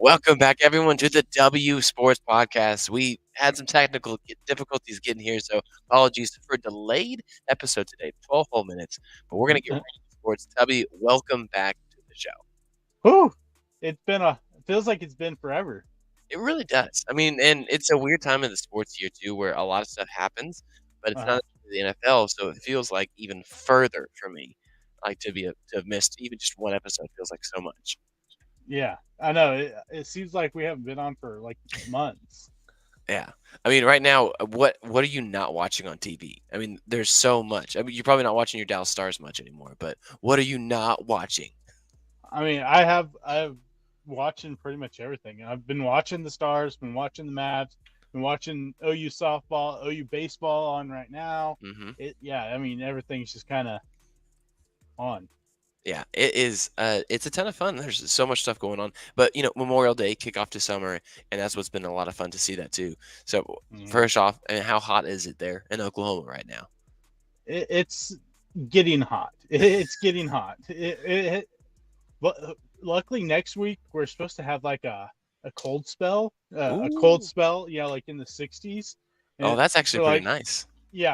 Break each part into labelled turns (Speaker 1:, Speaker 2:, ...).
Speaker 1: Welcome back, everyone, to the W Sports Podcast. We had some technical difficulties getting here, so apologies for delayed episode today, 12 whole minutes. But we're going to get right into sports. W, welcome back to the show.
Speaker 2: Whew. It feels like it's been forever.
Speaker 1: It really does. I mean, and it's a weird time in the sports year, too, where a lot of stuff happens, but it's
Speaker 2: Uh-huh.
Speaker 1: not the NFL, so it feels like even further for me, like to have missed even just one episode feels like so much.
Speaker 2: Yeah, I know. It seems like we haven't been on for like months.
Speaker 1: Yeah. I mean, right now, what are you not watching on TV? I mean, there's so much. I mean, you're probably not watching your Dallas Stars much anymore, but what are you not watching?
Speaker 2: I mean, I have watching pretty much everything. I've been watching the Stars, been watching the Mavs, been watching OU softball, OU baseball on right now.
Speaker 1: Mhm.
Speaker 2: I mean, everything's just kind of on.
Speaker 1: Yeah, it is, it's a ton of fun. There's so much stuff going on, but, Memorial Day, kickoff to summer, and that's what's been a lot of fun to see that too. So,
Speaker 2: Mhm.
Speaker 1: first off, how hot is it there in Oklahoma right now?
Speaker 2: It's getting hot. It's getting hot. But luckily next week we're supposed to have like a cold spell,
Speaker 1: Ooh.
Speaker 2: like in the 60s,
Speaker 1: Oh,
Speaker 2: and
Speaker 1: that's actually
Speaker 2: for
Speaker 1: pretty
Speaker 2: like
Speaker 1: nice.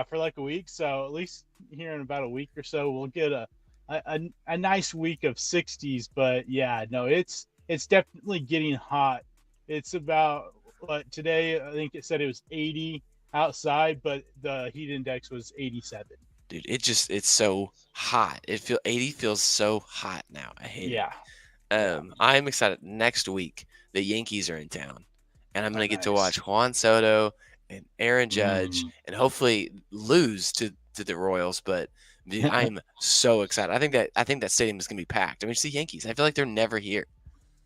Speaker 2: for like a week. So at least here in about a week or so we'll get a nice week of 60s. But yeah, no, it's definitely getting hot. It's about what today I think it said it was 80 outside, but the heat index was 87.
Speaker 1: Dude, it's so hot. 80 feels so hot now. I hate it.
Speaker 2: Yeah, yeah.
Speaker 1: I'm excited. Next week, the Yankees are in town, and I'm
Speaker 2: Oh,
Speaker 1: gonna get to
Speaker 2: nice.
Speaker 1: watch Juan Soto and Aaron Judge,
Speaker 2: Mm.
Speaker 1: and hopefully lose to the Royals. But I'm so excited. I think that stadium is gonna be packed. I mean, it's the Yankees. I feel like they're never here.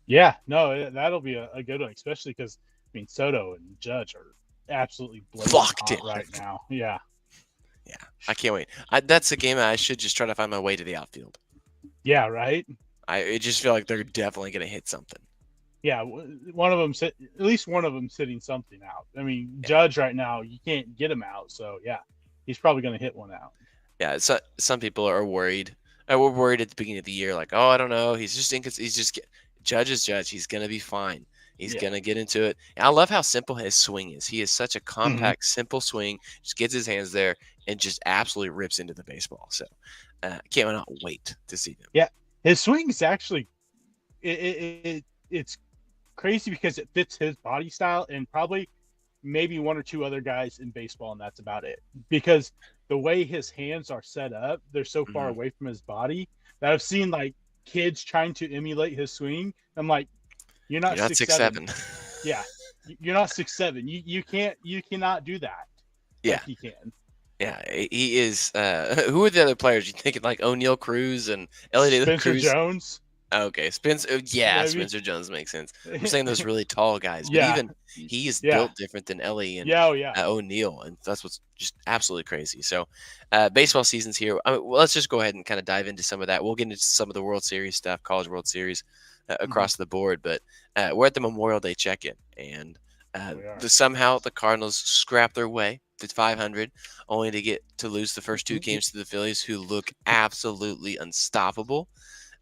Speaker 2: Yeah, no, that'll be a good one, especially because I mean Soto and Judge are absolutely blazing
Speaker 1: Locked in.
Speaker 2: hot right now. Yeah,
Speaker 1: Yeah, I can't wait. That's a game I should just try to find my way to the outfield.
Speaker 2: yeah, right.
Speaker 1: I just feel like they're definitely gonna hit something.
Speaker 2: Yeah, one of them at least one of them sitting something out. I mean
Speaker 1: Yeah.
Speaker 2: Judge right now you can't get him out, so yeah, he's probably going to hit one out.
Speaker 1: Yeah, so some people are worried. We're worried at the beginning of the year, like, oh, I don't know. He's just Judge is Judge. He's gonna be fine. He's
Speaker 2: Yeah.
Speaker 1: gonna get into it. And I love how simple his swing is. He is such a
Speaker 2: Hmm.
Speaker 1: compact, simple swing. Just gets his hands there and just absolutely rips into the baseball. So can't not wait to see him.
Speaker 2: Yeah, his swing is actually it's crazy because it fits his body style and probably maybe one or two other guys in baseball, and that's about it. Because the way his hands are set up, they're so far
Speaker 1: Mhm.
Speaker 2: away from his body that I've seen like kids trying to emulate his swing. I'm like, you're not
Speaker 1: You're not
Speaker 2: 6'7".
Speaker 1: 6'7".
Speaker 2: Yeah, you're not 6'7". You cannot do that
Speaker 1: Yeah,
Speaker 2: like he can.
Speaker 1: yeah. He is. Who are the other players? You thinking like O'Neal Cruz and Elliot De La
Speaker 2: Spencer
Speaker 1: Cruz?
Speaker 2: Jones,
Speaker 1: Okay, Spencer. Yeah,
Speaker 2: maybe.
Speaker 1: Spencer Jones makes sense. I'm saying those really tall guys, but
Speaker 2: Yeah,
Speaker 1: even he is
Speaker 2: yeah,
Speaker 1: built different than Ellie and
Speaker 2: yeah. Oh yeah.
Speaker 1: O'Neal, and that's what's just absolutely crazy. So, baseball season's here. I mean, well, let's just go ahead and kind of dive into some of that. We'll get into some of the World Series stuff, College World Series
Speaker 2: Hmm.
Speaker 1: across the board. But we're at the Memorial Day check-in, and
Speaker 2: We are.
Speaker 1: somehow the Cardinals scrap their way to 500, only to get to lose the first two games to the Phillies, who look absolutely unstoppable.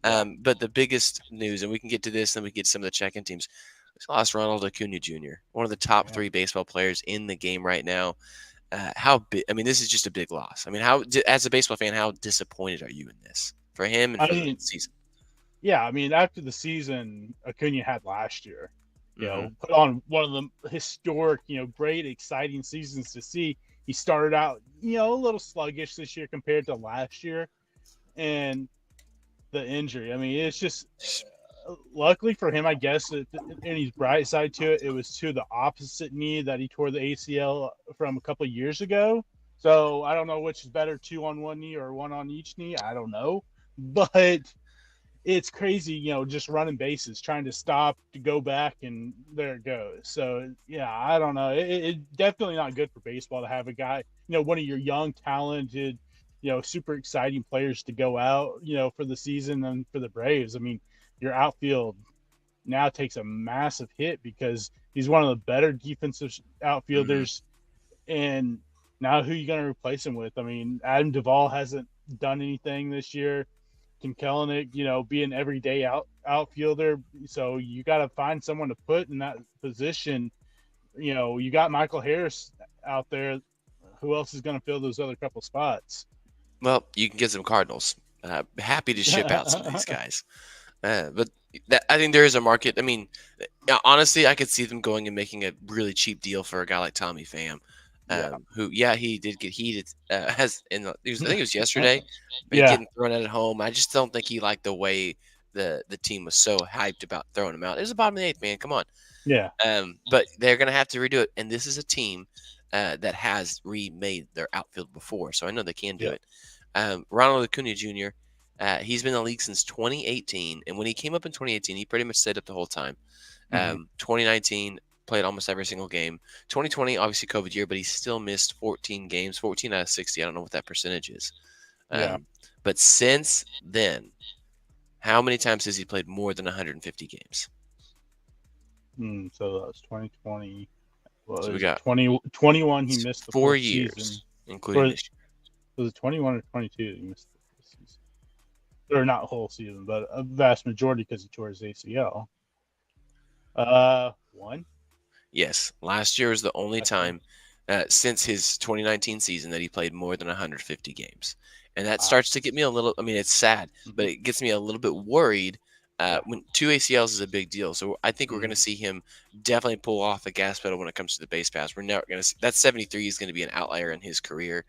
Speaker 2: Yeah.
Speaker 1: But the biggest news, and we can get to this, and we get some of the check-in teams. We lost Ronald Acuna Jr., one of the top
Speaker 2: Yeah.
Speaker 1: three baseball players in the game right now. How big? I mean, this is just a big loss. I mean, as a baseball fan, how disappointed are you in this for him and
Speaker 2: I
Speaker 1: for the
Speaker 2: mean,
Speaker 1: season?
Speaker 2: yeah, I mean, after the season Acuna had last year,
Speaker 1: Hmm.
Speaker 2: put on one of the historic, great, exciting seasons to see. He started out, a little sluggish this year compared to last year, and the injury. I mean, it's just luckily for him, I guess, and his bright side to it, it was to the opposite knee that he tore the ACL from a couple of years ago. So I don't know which is better, two on one knee or one on each knee. I don't know, but it's crazy, just running bases, trying to stop to go back, and there it goes. So yeah, I don't know. It definitely not good for baseball to have a guy, one of your young, talented, super exciting players to go out, for the season and for the Braves. I mean, your outfield now takes a massive hit because he's one of the better defensive
Speaker 1: Hmm.
Speaker 2: outfielders, and now who are you going to replace him with? I mean, Adam Duvall hasn't done anything this year. Tim Kellenick, be an everyday outfielder. So you got to find someone to put in that position. You got Michael Harris out there. Who else is going to fill those other couple spots?
Speaker 1: Well, you can get some Cardinals. Happy to ship out some of these guys. But I think there is a market. I mean, honestly, I could see them going and making a really cheap deal for a guy like Tommy Pham,
Speaker 2: Yeah.
Speaker 1: who, yeah, he did get heated. I think it was yesterday, but
Speaker 2: Yeah.
Speaker 1: getting thrown out at home. I just don't think he liked the way the team was so hyped about throwing him out. It was the bottom of the eighth, man. Come on.
Speaker 2: Yeah.
Speaker 1: But they're going to have to redo it, and this is a team that has remade their outfield before, so I know they can do
Speaker 2: Yeah.
Speaker 1: it. Ronald Acuna Jr. He's been in the league since 2018, and when he came up in 2018, he pretty much stayed up the whole time. 2019 played almost every single game. 2020, obviously COVID year, but he still missed 14 games, 14 out of 60. I don't know what that percentage is.
Speaker 2: Yeah.
Speaker 1: But since then, how many times has he played more than 150 games?
Speaker 2: So that was 2020. Well,
Speaker 1: So we
Speaker 2: was
Speaker 1: got
Speaker 2: 21. He missed the
Speaker 1: 4
Speaker 2: full
Speaker 1: years,
Speaker 2: season.
Speaker 1: including this year.
Speaker 2: Was it 21 or 22? He missed the full season, or not whole season, but a vast majority because he tore his ACL. One.
Speaker 1: Yes, last year was the only time since his 2019 season that he played more than 150 games, and that starts to get me a little. I mean, it's sad, but it gets me a little bit worried. When 2 ACLs is a big deal, so I think we're going to see him definitely pull off the gas pedal when it comes to the base pass. We're never going to. That 73 is going to be an outlier in his career.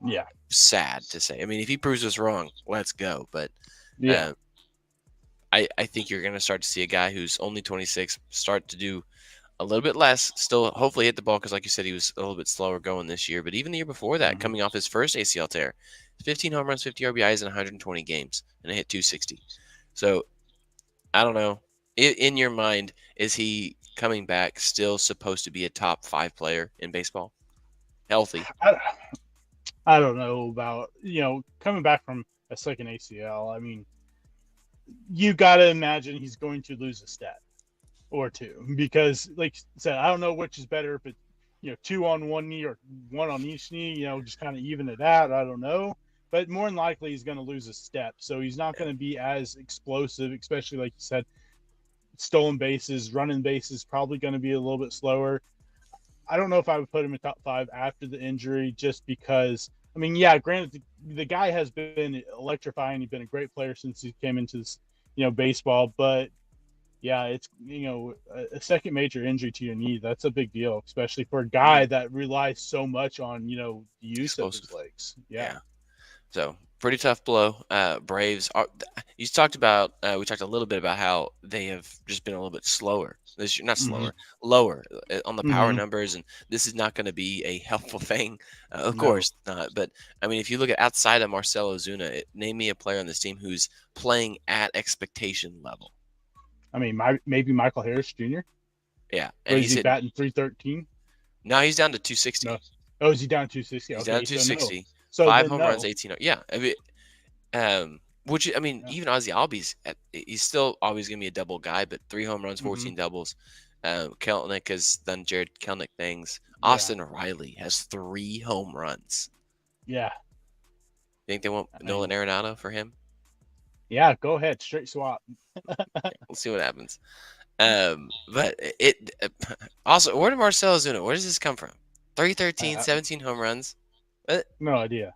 Speaker 2: Yeah.
Speaker 1: Sad to say. I mean, if he proves us wrong, let's go. But
Speaker 2: Yeah.
Speaker 1: I think you're going to start to see a guy who's only 26 start to do a little bit less, still hopefully hit the ball because, like you said, he was a little bit slower going this year. But even the year before that, coming off his first ACL tear, 15 home runs, 50 RBIs in 120 games, and it hit 260. So I don't know. In your mind, is he coming back still supposed to be a top 5 player in baseball? Healthy.
Speaker 2: I don't know about coming back from a second ACL. I mean, you got to imagine he's going to lose a step or two because, like I said, I don't know which is better if it's 2 on one knee or 1 on each knee. Just kind of even it out. I don't know, but more than likely he's going to lose a step, so he's not going to be as explosive, especially like you said, stolen bases, running bases, probably going to be a little bit slower. I don't know if I would put him in top 5 after the injury, just because. I mean, yeah, granted, the guy has been electrifying. He's been a great player since he came into this, baseball. But yeah, it's a second major injury to your knee. That's a big deal, especially for a guy that relies so much on the use of his legs. Yeah.
Speaker 1: So pretty tough blow. Braves are. You talked about. We talked a little bit about how they have just been a little bit slower this year. Not slower, lower on the power numbers, and this is not going to be a helpful thing. Of course not. But I mean, if you look at outside of Marcell Ozuna, name me a player on this team who's playing at expectation level.
Speaker 2: I mean, maybe Michael Harris Jr.
Speaker 1: Yeah,
Speaker 2: and he's batting 313.
Speaker 1: No, he's down to 260.
Speaker 2: No. Oh, is he down to 260?
Speaker 1: He's down to 260.
Speaker 2: So
Speaker 1: 5 home runs, 18. Yeah, I mean, which I mean, even Ozzy Albies, he's still always gonna be a double guy, but 3 home runs, 14 doubles. Kelenic has done Jared Kelenic things. Austin Riley has 3 home runs.
Speaker 2: Yeah.
Speaker 1: You think they want Nolan Arenado for him?
Speaker 2: Yeah, go ahead, straight swap.
Speaker 1: We'll see what happens. But it also, where did Marcell Ozuna? Where does this come from? 313, 17 home runs.
Speaker 2: No idea.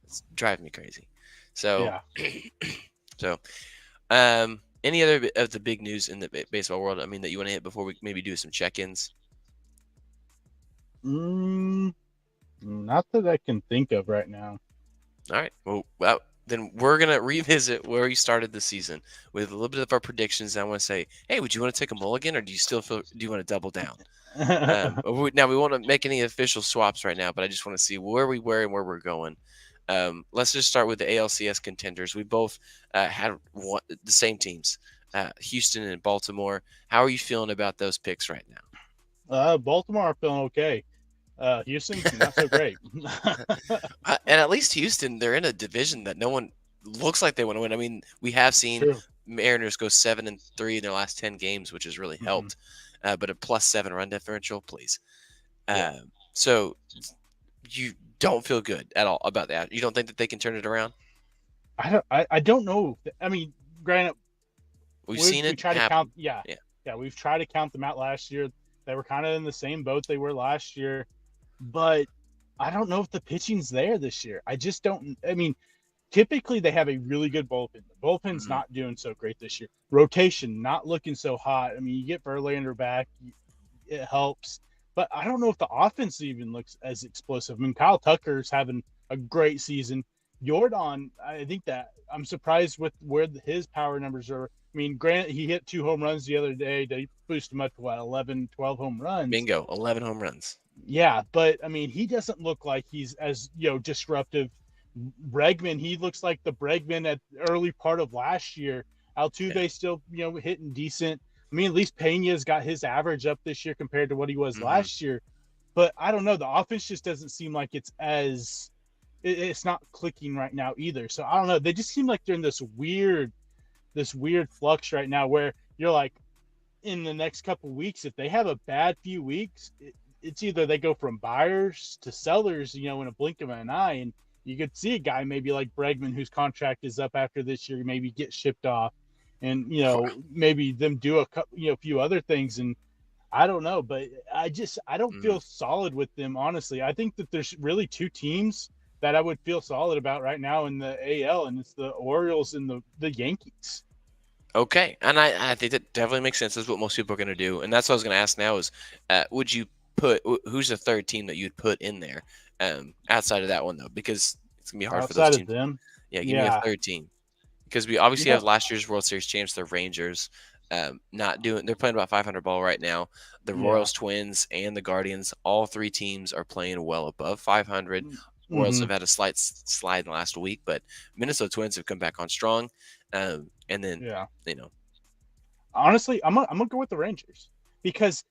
Speaker 1: It's driving me crazy. So,
Speaker 2: yeah.
Speaker 1: Any other of the big news in the baseball world? I mean, that you want to hit before we maybe do some check-ins?
Speaker 2: Not that I can think of right now.
Speaker 1: All right. Well, then we're gonna revisit where we started the season with a little bit of our predictions. And I want to say, hey, would you want to take a mulligan, or do you want to double down? Now we won't make any official swaps right now, but I just want to see where we were and where we're going. Let's just start with the ALCS contenders. We both had the same teams, Houston and Baltimore. How are you feeling about those picks right
Speaker 2: now? Baltimore are feeling okay. Houston, not so great.
Speaker 1: And at least Houston, they're in a division that no one looks like they want to win. I mean, we have seen Mariners go 7-3 in their last 10 games, which has really helped. But a +7 run differential, please. So you don't feel good at all about that. You don't think that they can turn it around?
Speaker 2: I don't know. I mean, granted,
Speaker 1: We've seen
Speaker 2: we
Speaker 1: it
Speaker 2: try to count.
Speaker 1: happen.
Speaker 2: Yeah,
Speaker 1: Yeah.
Speaker 2: yeah, we've tried to count them out last year. They were kind of in the same boat they were last year, but I don't know if the pitching's there this year. I just don't. I mean, typically they have a really good bullpen. The bullpen's
Speaker 1: Mhm.
Speaker 2: not doing so great this year. Rotation not looking so hot. I mean, you get Verlander back, it helps, but I don't know if the offense even looks as explosive. I mean, Kyle Tucker's having a great season. Jordan, I think that I'm surprised with where his power numbers are. I mean, Grant, he hit 2 home runs the other day. They boosted him up to what, 11, 12 home runs.
Speaker 1: Bingo. 11 home runs.
Speaker 2: Yeah, but I mean, he doesn't look like he's as disruptive. Bregman, he looks like the Bregman at the early part of last year.
Speaker 1: Yeah.
Speaker 2: Altuve still hitting decent. I mean, at least Pena's got his average up this year compared to what he was
Speaker 1: Mhm.
Speaker 2: last year. But I don't know, the offense just doesn't seem like it's not clicking right now either. So I don't know. They just seem like they're in this weird flux right now where you're like, in the next couple of weeks, if they have a bad few weeks, it's either they go from buyers to sellers, in a blink of an eye. And you could see a guy maybe like Bregman, whose contract is up after this year, maybe get shipped off, and maybe them do a couple, a few other things. And I don't know, but I don't
Speaker 1: Mhm.
Speaker 2: feel solid with them, honestly. I think that there's really two teams that I would feel solid about right now in the AL, and it's the Orioles and the Yankees.
Speaker 1: Okay, and I think that definitely makes sense. That's what most people are going to do, and that's what I was going to ask now is, would you who's the third team that you'd put in there, outside of that one though, because it's gonna be hard for those
Speaker 2: Outside of
Speaker 1: teams.
Speaker 2: them,
Speaker 1: Yeah, give me a
Speaker 2: yeah,
Speaker 1: third team because we
Speaker 2: you
Speaker 1: obviously have
Speaker 2: know,
Speaker 1: last year's World Series champs, the Rangers, not doing. They're playing about 500 ball right now. The
Speaker 2: yeah.
Speaker 1: Royals, Twins, and the Guardians, all three teams are playing well above 500. Royals
Speaker 2: Mm-hmm.
Speaker 1: have had a slight slide in the last week, but Minnesota Twins have come back on strong, and then
Speaker 2: Yeah.
Speaker 1: you know.
Speaker 2: Honestly, I'm gonna go with the Rangers because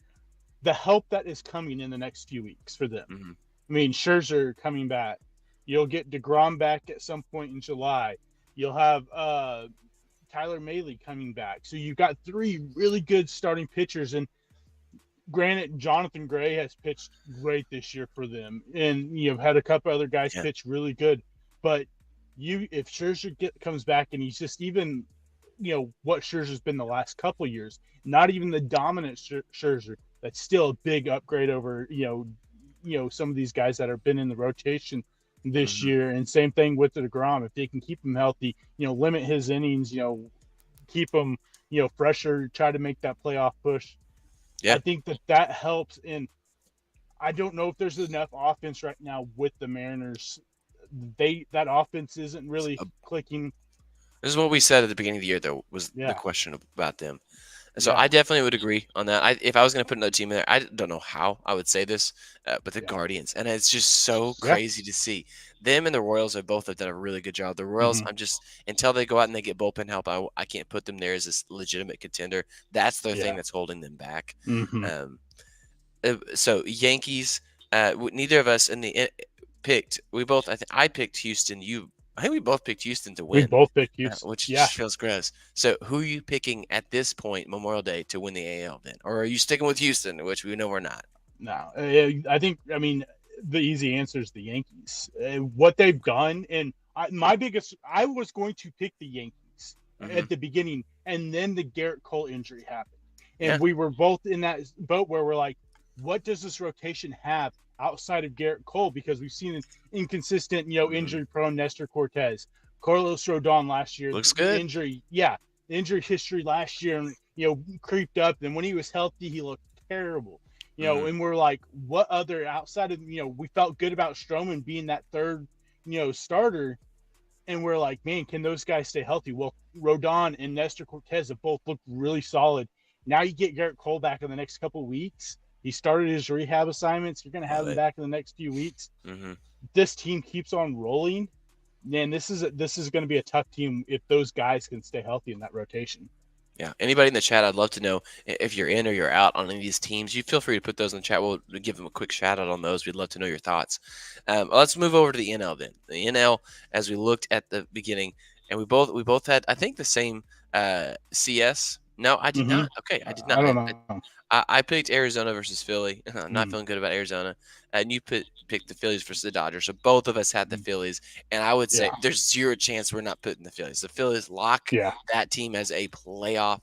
Speaker 2: the help that is coming in the next few weeks for them.
Speaker 1: Mhm.
Speaker 2: I mean, Scherzer coming back. You'll get DeGrom back at some point in July. You'll have Tyler Mahle coming back. So you've got three really good starting pitchers. And granted, Jonathan Gray has pitched great this year for them, and you've had a couple other guys
Speaker 1: Yeah.
Speaker 2: pitch really good. But if Scherzer comes back and he's just even what Scherzer's been the last couple of years, not even the dominant Scherzer. That's still a big upgrade over some of these guys that have been in the rotation this
Speaker 1: Mhm.
Speaker 2: year. And same thing with the Degrom. If they can keep him healthy, limit his innings, keep him fresher, try to make that playoff push.
Speaker 1: Yeah.
Speaker 2: I think that helps. And I don't know if there's enough offense right now with the Mariners. That offense isn't really
Speaker 1: Uh,
Speaker 2: clicking.
Speaker 1: This is what we said at the beginning of the year, though, was the
Speaker 2: Yeah,
Speaker 1: question about them. And so
Speaker 2: yeah,
Speaker 1: I definitely would agree on that. If I was going to put another team in there, I don't know how I would say this, but the
Speaker 2: yeah,
Speaker 1: Guardians, and it's just so
Speaker 2: yeah.
Speaker 1: crazy to see them and the Royals have both have done a really good job. The Royals,
Speaker 2: Mm-hmm.
Speaker 1: I'm just until they go out and they get bullpen help, I can't put them there as a legitimate contender. That's the thing
Speaker 2: Yeah.
Speaker 1: that's holding them back.
Speaker 2: Mm-hmm.
Speaker 1: Um, so Yankees, neither of us in the picked. We both. I picked Houston. I think we both picked Houston to
Speaker 2: We
Speaker 1: win,
Speaker 2: both picked Houston.
Speaker 1: which
Speaker 2: Yeah.
Speaker 1: just feels gross. So who are you picking at this point, Memorial Day, to win the AL then, or are you sticking with Houston, which we know we're not?
Speaker 2: No, I think. I mean, the easy answer is the Yankees. What they've done, and I was going to pick the Yankees
Speaker 1: Hmm.
Speaker 2: at the beginning, and then the Garrett Cole injury happened, and
Speaker 1: Yeah.
Speaker 2: we were both in that boat where we're like, what does this rotation have outside of Garrett Cole? Because we've seen an inconsistent,
Speaker 1: Hmm.
Speaker 2: injury-prone Nestor Cortez, Carlos Rodon last year,
Speaker 1: Looks
Speaker 2: the
Speaker 1: good.
Speaker 2: injury, yeah, the injury history last year, and creeped up. And when he was healthy, he looked terrible.
Speaker 1: Hmm.
Speaker 2: And we're like, what other outside of we felt good about Stroman being that third, starter, and we're like, man, can those guys stay healthy? Well, Rodon and Nestor Cortez have both looked really solid. Now you get Garrett Cole back in the next couple of weeks. He started his rehab assignments. You're going to have
Speaker 1: Love
Speaker 2: him
Speaker 1: it.
Speaker 2: back in the next few weeks.
Speaker 1: Hmm.
Speaker 2: This team keeps on rolling. Man, this is going to be a tough team if those guys can stay healthy in that rotation.
Speaker 1: Yeah. Anybody in the chat, I'd love to know if you're in or you're out on any of these teams. You feel free to put those in the chat. We'll give them a quick shout out on those. We'd love to know your thoughts. Let's move over to the NL then. The NL, as we looked at the beginning, and we both had, I think, the same CS No, I did
Speaker 2: Mm-hmm.
Speaker 1: not. Okay, I did
Speaker 2: I
Speaker 1: not.
Speaker 2: don't know.
Speaker 1: I picked Arizona versus Philly. I'm not
Speaker 2: Mm-hmm.
Speaker 1: feeling good about Arizona. And you picked the Phillies versus the Dodgers. So both of us had the Phillies. And I would say
Speaker 2: Yeah.
Speaker 1: there's zero chance we're not putting the Phillies. The Phillies lock
Speaker 2: Yeah.
Speaker 1: that team as a playoff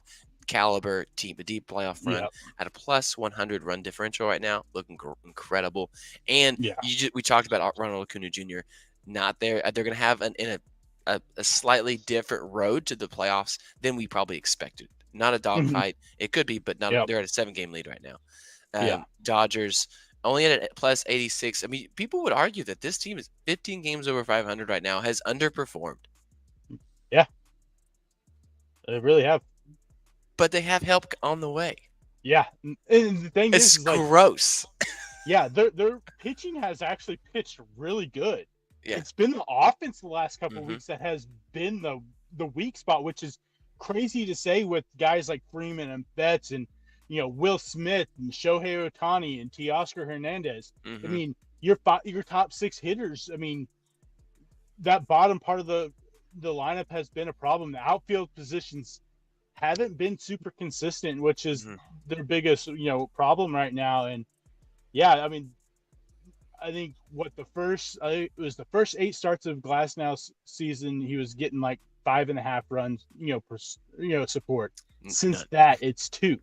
Speaker 1: caliber team, a deep playoff run
Speaker 2: Yeah.
Speaker 1: at a plus 100 run differential right now, looking incredible. And
Speaker 2: Yeah.
Speaker 1: we talked about Ronald Acuna Jr. Not there. They're going to have a slightly different road to the playoffs than we probably expected. Not a
Speaker 2: Mm-hmm.
Speaker 1: dogfight. It could be, but not.
Speaker 2: Yep.
Speaker 1: They're at a 7-game lead right now.
Speaker 2: Yeah.
Speaker 1: Dodgers only at a plus 86. I mean, people would argue that this team is 15 games over 500 right now, has underperformed,
Speaker 2: Yeah. They really have.
Speaker 1: but they have help on the way.
Speaker 2: Yeah. And the thing
Speaker 1: It's
Speaker 2: is like,
Speaker 1: gross.
Speaker 2: yeah, their pitching has actually pitched really good.
Speaker 1: Yeah.
Speaker 2: It's been the offense the last couple of
Speaker 1: Mhm.
Speaker 2: weeks that has been the weak spot, which is crazy to say with guys like Freeman and Betts and Will Smith and Shohei Ohtani and Teoscar Hernandez. I
Speaker 1: Mhm.
Speaker 2: mean, your top six hitters. I mean, that bottom part of the lineup has been a problem. The outfield positions haven't been super consistent, which is
Speaker 1: Mhm.
Speaker 2: their biggest problem right now. And yeah, I mean, I think it was the first 8 starts of Glasnow's season. He was getting like 5.5 runs, per support. Since
Speaker 1: None.
Speaker 2: that, it's 2,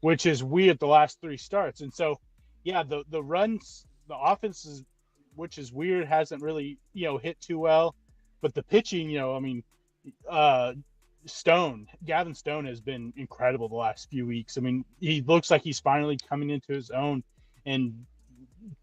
Speaker 2: which is weird. The last 3 starts, and so yeah, the runs, the offense is, which is weird, hasn't really hit too well, but the pitching, I mean, uh, Gavin Stone has been incredible the last few weeks. I mean, he looks like he's finally coming into his own, and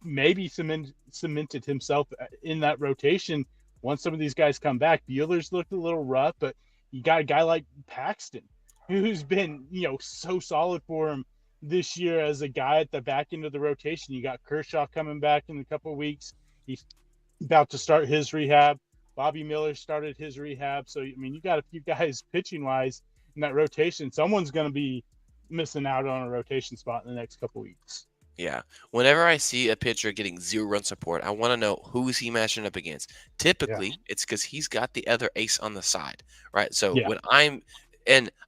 Speaker 2: maybe cemented himself in that rotation once some of these guys come back. Bueller's looked a little rough, but you got a guy like Paxton who's been, so solid for him this year as a guy at the back end of the rotation. You got Kershaw coming back in a couple of weeks. He's about to start his rehab. Bobby Miller started his rehab. So, I mean, you got a few guys pitching wise in that rotation. Someone's going to be missing out on a rotation spot in the next couple of weeks.
Speaker 1: Yeah. Whenever I see a pitcher getting 0 run support, I want to know who's he matching up against.
Speaker 2: Yeah.
Speaker 1: Typically, it's because he's got the other ace on the side, right? So
Speaker 2: Yeah.
Speaker 1: when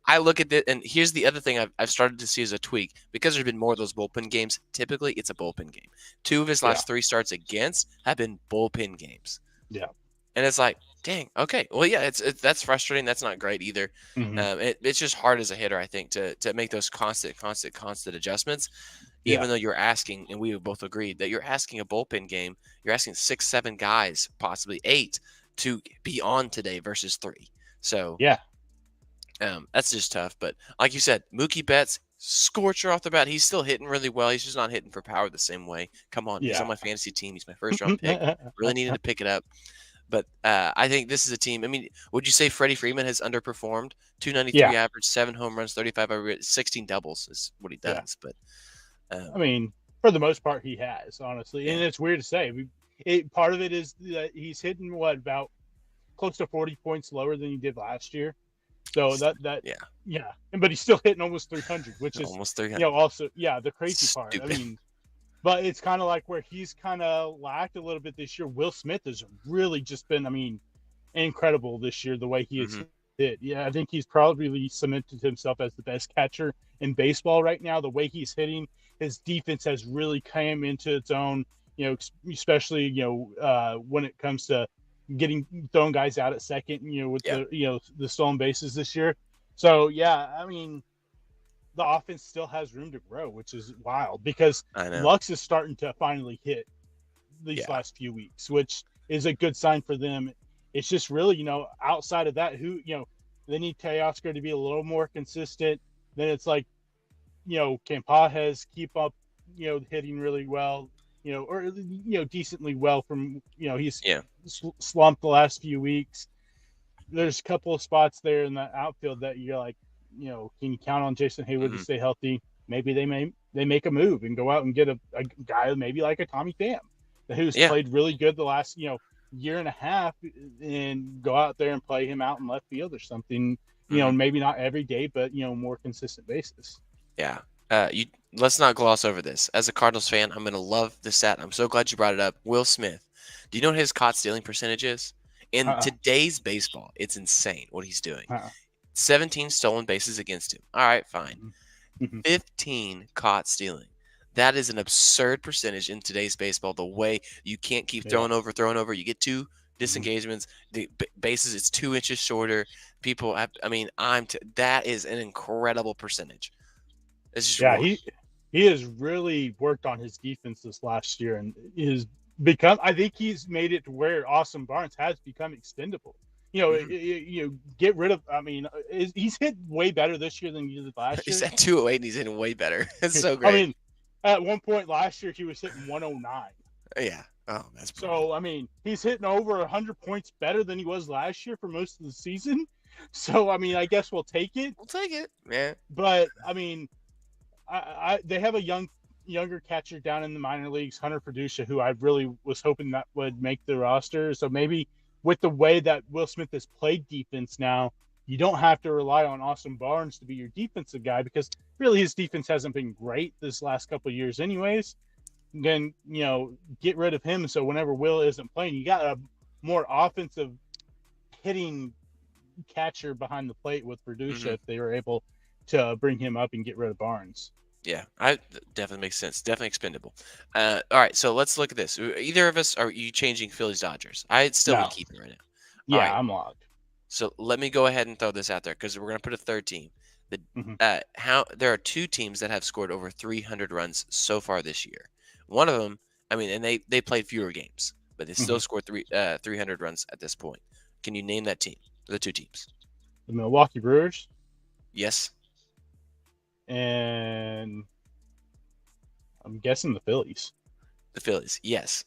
Speaker 1: I look at it, and here's the other thing I've started to see as a tweak because there's been more of those bullpen games. Typically, it's a bullpen game. 2 of his last 3 starts against have been bullpen games.
Speaker 2: Yeah.
Speaker 1: And it's like, dang, okay, well, yeah, that's frustrating. That's not great either.
Speaker 2: Mm-hmm.
Speaker 1: It's just hard as a hitter, I think, to make those constant adjustments.
Speaker 2: Yeah.
Speaker 1: Even though you're asking, and we have both agreed that you're asking a bullpen game, you're asking 6, 7 guys, possibly 8, to be on today versus 3. So
Speaker 2: Yeah.
Speaker 1: that's just tough. But like you said, Mookie Betts, scorcher off the bat. He's still hitting really well. He's just not hitting for power the same way. Come on, he's on
Speaker 2: Yeah.
Speaker 1: my fantasy team. He's my first round pick. Really needed to pick it up. But I think this is a team. I mean, would you say Freddie Freeman has underperformed? 293
Speaker 2: Yeah.
Speaker 1: average, 7 home runs, 35 16 doubles is what he
Speaker 2: Yeah.
Speaker 1: does. But
Speaker 2: I mean, for the most part, he has, honestly.
Speaker 1: yeah.
Speaker 2: And it's weird to say. Part of it is that he's hitting about close to 40 points lower than he did last year. So yeah. But he's still hitting almost 300, which is
Speaker 1: almost 300.
Speaker 2: Also the crazy part.
Speaker 1: Stupid.
Speaker 2: I mean, but it's kind of like where he's kind of lacked a little bit this year. Will Smith has really just been, I mean, incredible this year the way he has hit. Yeah, I think he's probably cemented himself as the best catcher in baseball right now. The way he's hitting, his defense has really come into its own. Especially when it comes to throwing guys out at second. With the stolen bases this year. So yeah, I mean, the offense still has room to grow, which is wild because Lux is starting to finally hit these last few weeks, which is a good sign for them. It's just really, outside of that, they need Teoscar to be a little more consistent. Then it's like, can Pages keep up, hitting really well, or, decently well from, he's slumped the last few weeks. There's a couple of spots there in the outfield that you're like, can you count on Jason Hayward to stay healthy? Maybe they make a move and go out and get a guy maybe like a Tommy Pham who's played really good the last year and a half, and go out there and play him out in left field or something. Maybe not every day, but more consistent basis.
Speaker 1: Yeah. Let's not gloss over this. As a Cardinals fan, I'm gonna love the stat. I'm so glad you brought it up. Will Smith. Do you know what his caught stealing percentage is? In today's baseball, it's insane what he's doing. 17 stolen bases against him. All right, fine.
Speaker 2: Mm-hmm.
Speaker 1: 15 caught stealing. That is an absurd percentage in today's baseball. The way you can't keep
Speaker 2: Yeah.
Speaker 1: throwing over. You get two
Speaker 2: Mm-hmm.
Speaker 1: disengagements. The bases, it's 2 inches shorter. People, I mean, that is an incredible percentage. It's just
Speaker 2: Yeah,
Speaker 1: wrong.
Speaker 2: he has really worked on his defense this last year and is become. I think he's made it to where Austin Barnes has become extendable. Get rid of. I mean, he's hit way better this year than he did last
Speaker 1: He's
Speaker 2: year.
Speaker 1: at 208 and he's hitting way better. It's so
Speaker 2: I
Speaker 1: great.
Speaker 2: mean, at one point last year he was hitting 109.
Speaker 1: Yeah. Oh, that's brutal.
Speaker 2: So I mean, he's hitting over 100 points better than he was last year for most of the season. So I mean, I guess we'll take it.
Speaker 1: We'll take it. Yeah.
Speaker 2: But I mean, they have a younger catcher down in the minor leagues, Hunter Producia, who I really was hoping that would make the roster. So maybe with the way that Will Smith has played defense now, you don't have to rely on Austin Barnes to be your defensive guy because really his defense hasn't been great this last couple of years anyways. Then, get rid of him. So whenever Will isn't playing, you got a more offensive hitting catcher behind the plate with Producia if they were able to bring him up and get rid of Barnes.
Speaker 1: Yeah, definitely makes sense. Definitely expendable. All right, so let's look at this. Either of us, are you changing Phillies Dodgers? I still
Speaker 2: No.
Speaker 1: would keep it right now. All
Speaker 2: Yeah,
Speaker 1: right,
Speaker 2: I'm locked.
Speaker 1: so let me go ahead and throw this out there because we're going to put a third team. The
Speaker 2: Mm-hmm.
Speaker 1: how there are 2 teams that have scored over 300 runs so far this year. One of them, I mean, and they played fewer games, but they still scored 300 runs at this point. Can you name that team? The 2 teams.
Speaker 2: The Milwaukee Brewers
Speaker 1: Yes.
Speaker 2: and I'm guessing the Phillies.
Speaker 1: The Phillies. Yes.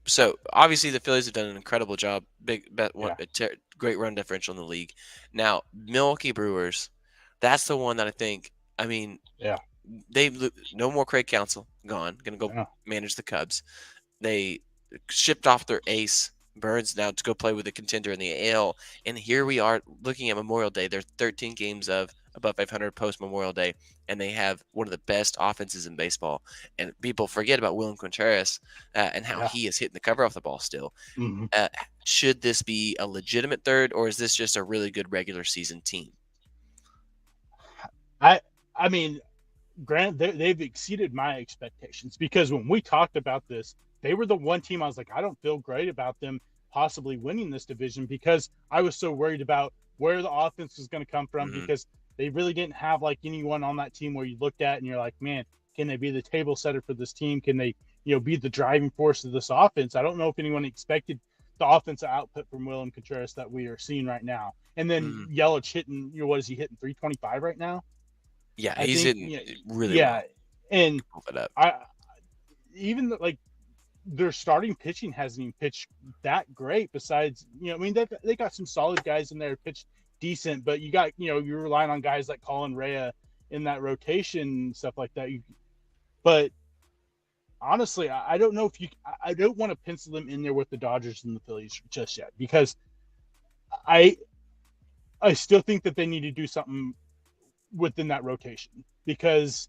Speaker 1: So obviously the Phillies have done an incredible job. Great run differential in the league. Now Milwaukee Brewers, that's the one that I think. I mean,
Speaker 2: Yeah.
Speaker 1: no more Craig Counsell, gone. Going to go
Speaker 2: Yeah.
Speaker 1: manage the Cubs. They shipped off their ace Burns now to go play with a contender in the AL, and here we are looking at Memorial Day. They're 13 games of above 500 post Memorial Day, and they have one of the best offenses in baseball. And people forget about William Contreras and how he is hitting the cover off the ball still.
Speaker 2: Mm-hmm.
Speaker 1: Should this be a legitimate third, or is this just a really good regular season team?
Speaker 2: I mean, granted, they've exceeded my expectations because when we talked about this, they were the one team I was like, I don't feel great about them possibly winning this division because I was so worried about where the offense was going to come from because they really didn't have like anyone on that team where you looked at and you're like, man, can they be the table setter for this team? Can they, be the driving force of this offense? I don't know if anyone expected the offensive output from William Contreras that we are seeing right now. And then Yelich hitting, what is he hitting? 325 right now?
Speaker 1: Yeah, he's hitting really well.
Speaker 2: And I even like their starting pitching hasn't even pitched that great. Besides, they got some solid guys in there pitched decent, but you got you're relying on guys like Colin Rea in that rotation and stuff like that. But honestly, I don't know if I don't want to pencil them in there with the Dodgers and the Phillies just yet because I still think that they need to do something within that rotation because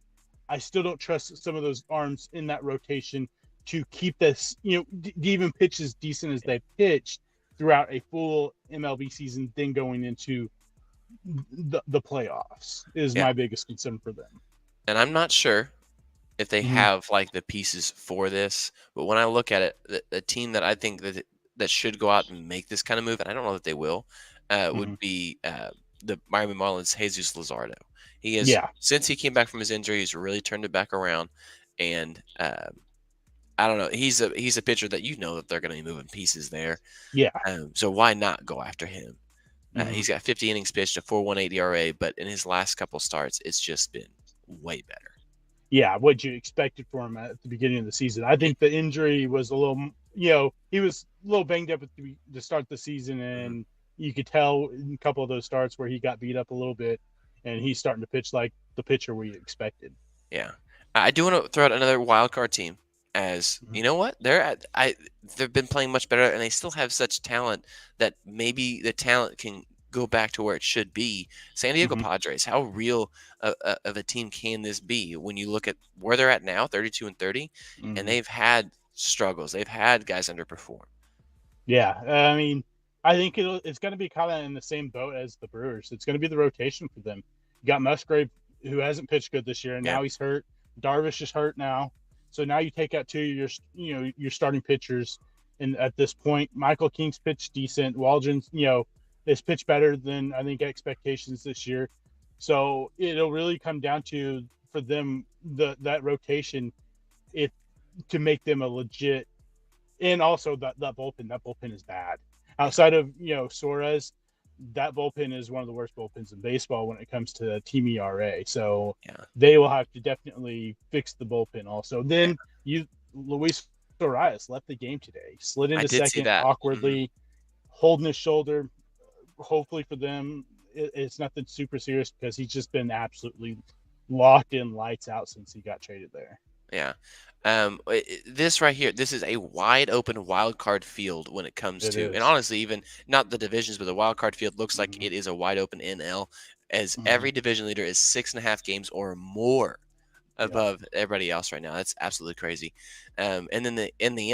Speaker 2: I still don't trust some of those arms in that rotation to keep this, even pitch as decent as they've pitched throughout a full MLB season, then going into the playoffs is my biggest concern for them.
Speaker 1: And I'm not sure if they have like the pieces for this, but when I look at it, the team that I think that should go out and make this kind of move, and I don't know that they will, would be the Miami Marlins' Jesus Luzardo. He is since he came back from his injury, he's really turned it back around, and I don't know. He's a pitcher that that they're going to be moving pieces there.
Speaker 2: Yeah.
Speaker 1: So why not go after him? He's got 50 innings pitched, a 4.18 ERA, but in his last couple starts, it's just been way better.
Speaker 2: Yeah, what you expected for him at the beginning of the season. I think the injury was a little, he was a little banged up to start the season, and you could tell in a couple of those starts where he got beat up a little bit, and he's starting to pitch like the pitcher we expected.
Speaker 1: Yeah, I do want to throw out another wild card team. As you know what, they've been playing much better, and they still have such talent that maybe the talent can go back to where it should be. San Diego Padres, how real of a team can this be when you look at where they're at now, 32-30, and they've had struggles. They've had guys underperform.
Speaker 2: Yeah, I mean, I think it's going to be kind of in the same boat as the Brewers. It's going to be the rotation for them. You got Musgrave, who hasn't pitched good this year, and
Speaker 1: Yeah.
Speaker 2: now he's hurt. Darvish is hurt now, so now you take out two of your starting pitchers. And at this point, Michael King's pitched decent. Waldron's has pitched better than I think expectations this year. So it'll really come down to for them that rotation, if to make them a legit. And also that bullpen is bad. Outside of Suarez, that bullpen is one of the worst bullpens in baseball when it comes to team ERA. So
Speaker 1: Yeah.
Speaker 2: they will have to definitely fix the bullpen also. Then
Speaker 1: Yeah.
Speaker 2: Luis Arias left the game today, slid into second awkwardly, holding his shoulder. Hopefully for them, it's nothing super serious because he's just been absolutely locked in, lights out since he got traded there.
Speaker 1: Yeah. This right here, this is a wide open wild card field when it comes to, and honestly, even not the divisions, but the wild card field looks like it is a wide open NL, as every division leader is 6.5 games or more above everybody else right now. That's absolutely crazy. And then in the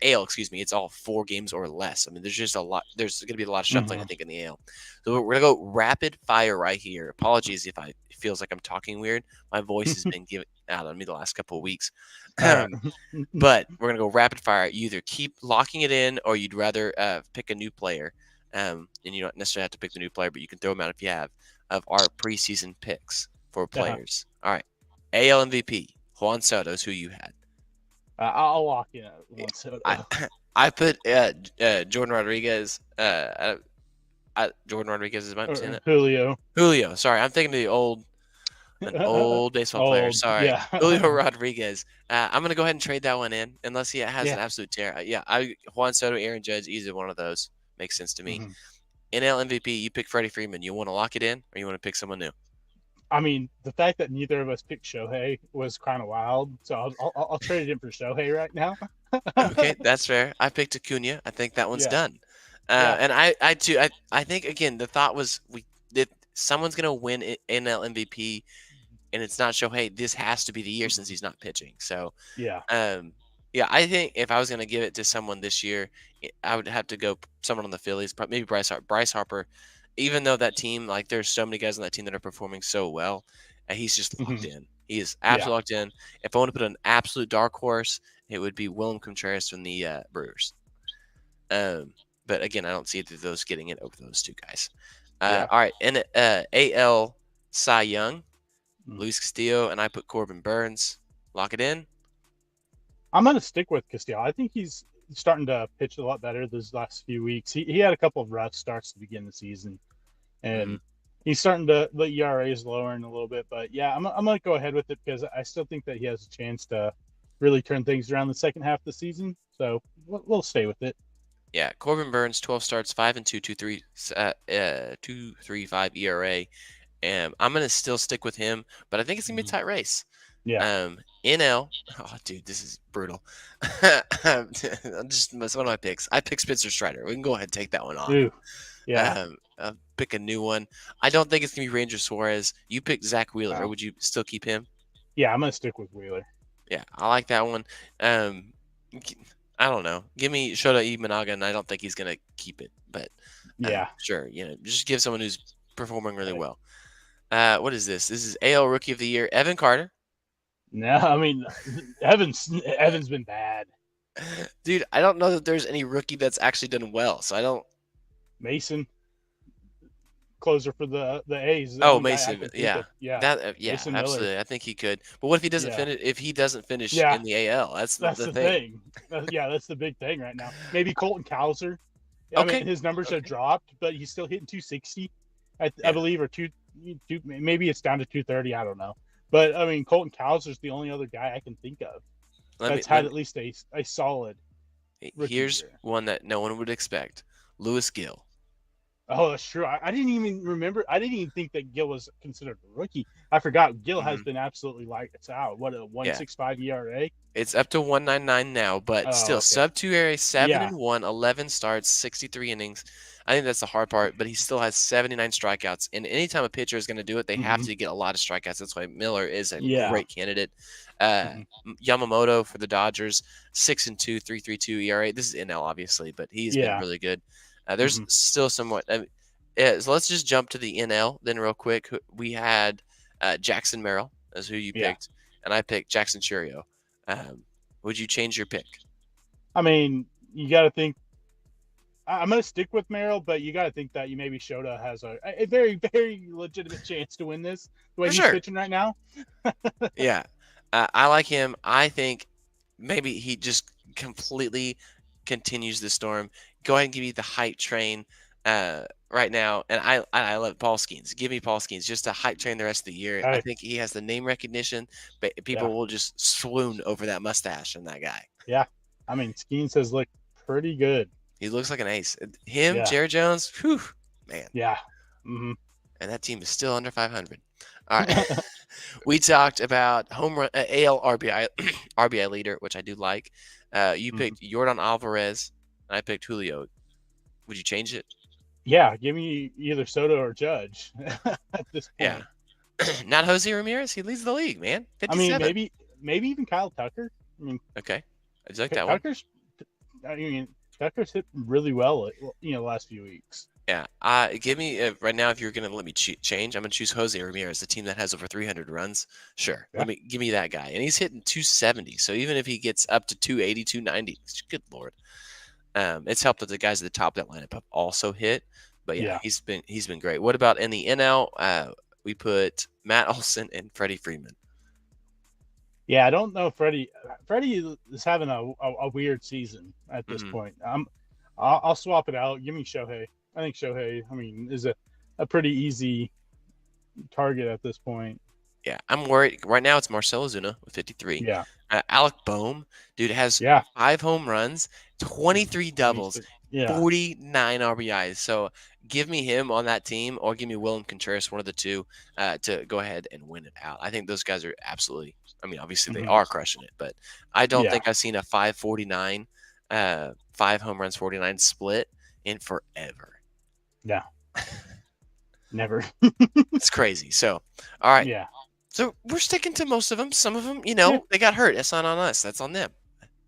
Speaker 1: AL, excuse me, it's all 4 games or less. I mean, there's just a lot. There's going to be a lot of shuffling, I think, in the AL. So we're gonna go rapid fire right here. Apologies if it feels like I'm talking weird. My voice has been given out on me the last couple of weeks. But we're gonna go rapid fire. You either keep locking it in, or you'd rather pick a new player. And you don't necessarily have to pick the new player, but you can throw them out if you have of our preseason picks for players. All right. AL MVP, Juan Soto is who you had.
Speaker 2: I'll lock in Juan Soto.
Speaker 1: I put Jordan Rodriguez. Jordan Rodriguez is my saying it. Julio. Sorry, I'm thinking of an old baseball player. Sorry,
Speaker 2: yeah.
Speaker 1: Julio Rodriguez. I'm gonna go ahead and trade that one in, unless he has an absolute tear. Juan Soto, Aaron Judge, either one of those makes sense to me. NL MVP, you pick Freddie Freeman. You want to lock it in, or you want to pick someone new?
Speaker 2: I mean, the fact that neither of us picked Shohei was kind of wild, so I'll trade it in for Shohei right now.
Speaker 1: Okay, that's fair. I picked Acuna. I think that one's done. And I too. I think again the thought was that someone's gonna win NL MVP, and it's not Shohei. This has to be the year since he's not pitching. So I think if I was gonna give it to someone this year, I would have to go someone on the Phillies, maybe Bryce Harper. Even though that team, like, there's so many guys on that team that are performing so well, and he's just locked in. He is absolutely locked in. If I want to put an absolute dark horse, it would be Willem Contreras from the Brewers. But again, I don't see either of those getting it over those two guys. All right, and AL Cy Young, Luis Castillo, and I put Corbin Burns. Lock it in.
Speaker 2: I'm gonna stick with Castillo. I think he's starting to pitch a lot better those last few weeks. He had a couple of rough starts to begin the season, and he's starting to, the ERA is lowering a little bit. But yeah, I'm gonna go ahead with it because I still think that he has a chance to really turn things around the second half of the season. So we'll stay with it.
Speaker 1: Yeah, Corbin Burns, 12 starts, 5-2, 2.35 ERA. And I'm gonna still stick with him, but I think it's gonna be a tight race.
Speaker 2: Yeah.
Speaker 1: NL. Oh, dude, this is brutal. Just one of my picks. I picked Spencer Strider. We can go ahead and take that one off.
Speaker 2: Ooh. Yeah.
Speaker 1: Pick a new one. I don't think it's gonna be Ranger Suarez. You picked Zach Wheeler. Or would you still keep him?
Speaker 2: Yeah, I'm gonna stick with Wheeler.
Speaker 1: Yeah, I like that one. I don't know. Give me Shota Imanaga, and I don't think he's gonna keep it. But sure, just give someone who's performing really well. What is this? This is AL Rookie of the Year, Evan Carter.
Speaker 2: No, I mean, Evan's been bad.
Speaker 1: Dude, I don't know that there's any rookie that's actually done well, so I don't.
Speaker 2: Mason, closer for the A's.
Speaker 1: Oh, Mason, yeah,
Speaker 2: Mason
Speaker 1: absolutely.
Speaker 2: Miller.
Speaker 1: I think he could. But what if he doesn't finish? If he doesn't finish in the AL, that's the thing.
Speaker 2: That's the big thing right now. Maybe Colton Cowser. I mean, his numbers have dropped, but he's still hitting 260, I believe, or two. Maybe it's down to 230. I don't know. But I mean, Colton Cowser's the only other guy I can think of that's had at least a solid.
Speaker 1: Here's one that no one would expect: Lewis Gill.
Speaker 2: Oh, that's true. I didn't even remember. I didn't even think that Gill was considered a rookie. I forgot Gill has been absolutely lights out. What, a 1.65 ERA?
Speaker 1: It's up to 1.99 now, but still sub-2 ERA, 7-1, 11 starts, 63 innings. I think that's the hard part, but he still has 79 strikeouts. And anytime a pitcher is going to do it, they have to get a lot of strikeouts. That's why Miller is a great candidate. Yamamoto for the Dodgers, 6-2, 3.32 ERA. This is NL, obviously, but he's been really good. There's still somewhat. Yeah, so let's just jump to the NL then real quick. We had Jackson Merrill as who you
Speaker 2: Yeah.
Speaker 1: picked, and I picked Jackson Churio. Would you change your pick?
Speaker 2: I mean, you got to think. I'm going to stick with Merrill, but you got to think that you maybe Shota has a very, very legitimate chance to win this the way
Speaker 1: For
Speaker 2: he's
Speaker 1: sure.
Speaker 2: pitching right now.
Speaker 1: Yeah. I like him. I think maybe he just completely continues the storm. Go ahead and give me the hype train right now. And I love Paul Skeens. Give me Paul Skeens just to hype train the rest of the year. I
Speaker 2: Hey,
Speaker 1: think he has the name recognition, but
Speaker 2: yeah,
Speaker 1: people will just swoon over that mustache and that guy.
Speaker 2: yeah. I mean, Skeens has looked pretty good.
Speaker 1: He looks like an ace. Him,
Speaker 2: Yeah,
Speaker 1: Jared Jones, whew, man.
Speaker 2: yeah.
Speaker 1: And that team is still under 500. All right. We talked about home run AL RBI RBI leader, which I do like. You picked Jordan Alvarez, and I picked Julio. Would you change it?
Speaker 2: Yeah, give me either Soto or Judge at this
Speaker 1: Yeah.
Speaker 2: point.
Speaker 1: Not Jose Ramirez. He leads the league, man.
Speaker 2: I mean,
Speaker 1: 57.
Speaker 2: maybe even Kyle Tucker. I mean,
Speaker 1: Okay. I just like that one.
Speaker 2: Tucker's hit really well, the last few weeks.
Speaker 1: Yeah. Give me right now. If you're gonna let me change, I'm gonna choose Jose Ramirez, the team that has over 300 runs. Sure.
Speaker 2: Yeah.
Speaker 1: Give me that guy, and he's hitting 270. So even if he gets up to 280, 290, good lord. It's helped that the guys at the top of that lineup have also hit. But yeah, he's been great. What about in the NL? We put Matt Olson and Freddie Freeman.
Speaker 2: Yeah, I don't know. Freddie is having a weird season at this point. I'll swap it out. Give me Shohei. I think Shohei, is a pretty easy target at this point.
Speaker 1: Yeah, I'm worried. Right now, it's Marcell Ozuna with 53.
Speaker 2: Yeah.
Speaker 1: Alec Boehm, dude, has 5 home runs, 23 doubles, 49 RBIs. So give me him on that team, or give me Willem Contreras, one of the two, to go ahead and win it out. I think those guys are absolutely. Obviously they are crushing it, but I don't think I've seen a 549, 5 home runs, 49 split in forever.
Speaker 2: Yeah. Never.
Speaker 1: It's crazy. So, all right.
Speaker 2: Yeah.
Speaker 1: So we're sticking to most of them. Some of them, they got hurt. That's not on us. That's on them.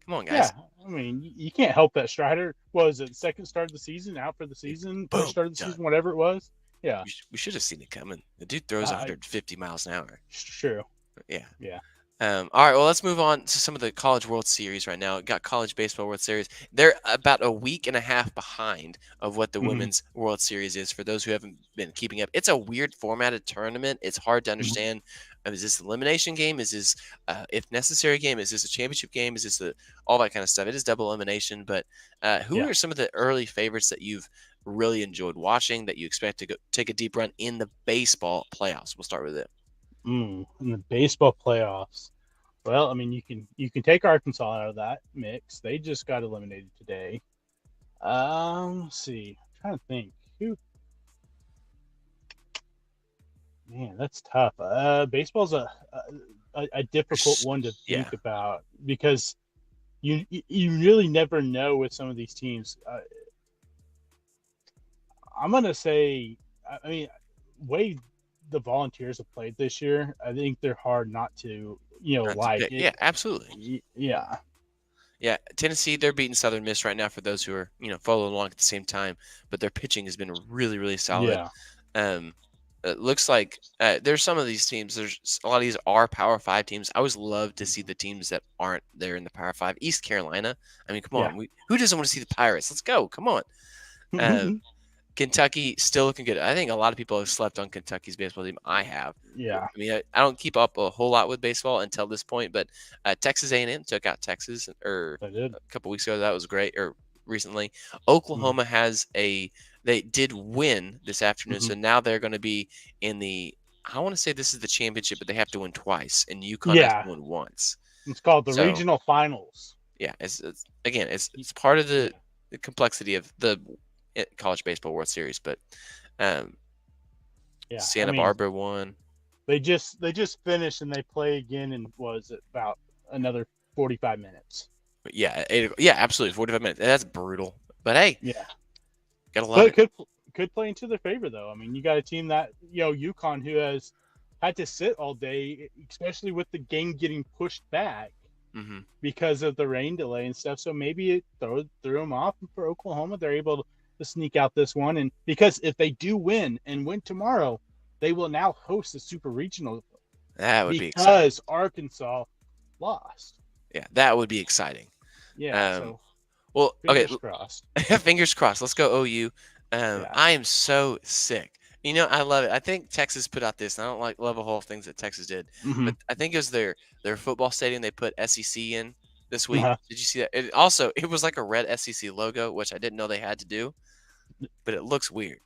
Speaker 1: Come on, guys.
Speaker 2: Yeah. You can't help that Strider was it second start of the season, out for the season, first start of the season, whatever it was. Yeah.
Speaker 1: We should have seen it coming. The dude throws 150 miles an hour.
Speaker 2: True.
Speaker 1: Yeah.
Speaker 2: Yeah.
Speaker 1: All right, well, let's move on to some of the College World Series right now. Got College Baseball World Series. They're about a week and a half behind of what the Women's World Series is for those who haven't been keeping up. It's a weird formatted tournament. It's hard to understand. Is this an elimination game? Is this, if necessary, game? Is this a championship game? Is this all that kind of stuff? It is double elimination, but who are some of the early favorites that you've really enjoyed watching that you expect to go take a deep run in the baseball playoffs? We'll start with it.
Speaker 2: In the baseball playoffs, well, you can take Arkansas out of that mix. They just got eliminated today. Let's see. I'm trying to think. Who? Man, that's tough. Baseball's a difficult one to think about because you really never know with some of these teams. I'm gonna say, way the Volunteers have played this year, I think they're hard not to, like it.
Speaker 1: Yeah, absolutely.
Speaker 2: Yeah.
Speaker 1: Yeah, Tennessee, they're beating Southern Miss right now for those who are, following along at the same time, but their pitching has been really, really solid.
Speaker 2: Yeah.
Speaker 1: It looks like there's some of these teams, there's a lot of these are Power 5 teams. I always love to see the teams that aren't there in the Power 5. East Carolina, come on. Who doesn't want to see the Pirates? Let's go. Come on. Kentucky still looking good. I think a lot of people have slept on Kentucky's baseball team. I have.
Speaker 2: Yeah.
Speaker 1: I don't keep up a whole lot with baseball until this point, but Texas A&M took out Texas a couple weeks ago. That was great. Or recently, Oklahoma they did win this afternoon, so now they're going to be in the. I want to say this is the championship, but they have to win twice, and UConn has to win once.
Speaker 2: It's called the regional finals.
Speaker 1: Yeah, it's part of the complexity of the College Baseball World Series, but Santa Barbara won.
Speaker 2: They just finished and they play again in about another 45 minutes.
Speaker 1: But yeah, absolutely 45 minutes. That's brutal, but hey, gotta love it.
Speaker 2: Could play into their favor though. You got a team that UConn who has had to sit all day, especially with the game getting pushed back because of the rain delay and stuff. So maybe it threw them off for Oklahoma. They're able to sneak out this one. And because if they do win and win tomorrow, they will now host the Super Regional
Speaker 1: That would be exciting.
Speaker 2: because Arkansas lost.
Speaker 1: Yeah, that would be exciting.
Speaker 2: Yeah,
Speaker 1: Um,
Speaker 2: so
Speaker 1: well, okay,
Speaker 2: fingers crossed.
Speaker 1: fingers crossed. Let's go OU.
Speaker 2: Yeah.
Speaker 1: I am so sick. I love it. I think Texas put out this. And I don't love a whole things that Texas did,
Speaker 2: Mm-hmm.
Speaker 1: but I think it was their football stadium. They put SEC in this week.
Speaker 2: Uh-huh.
Speaker 1: Did you see that? It was like a red SEC logo, which I didn't know they had to do, but it looks weird.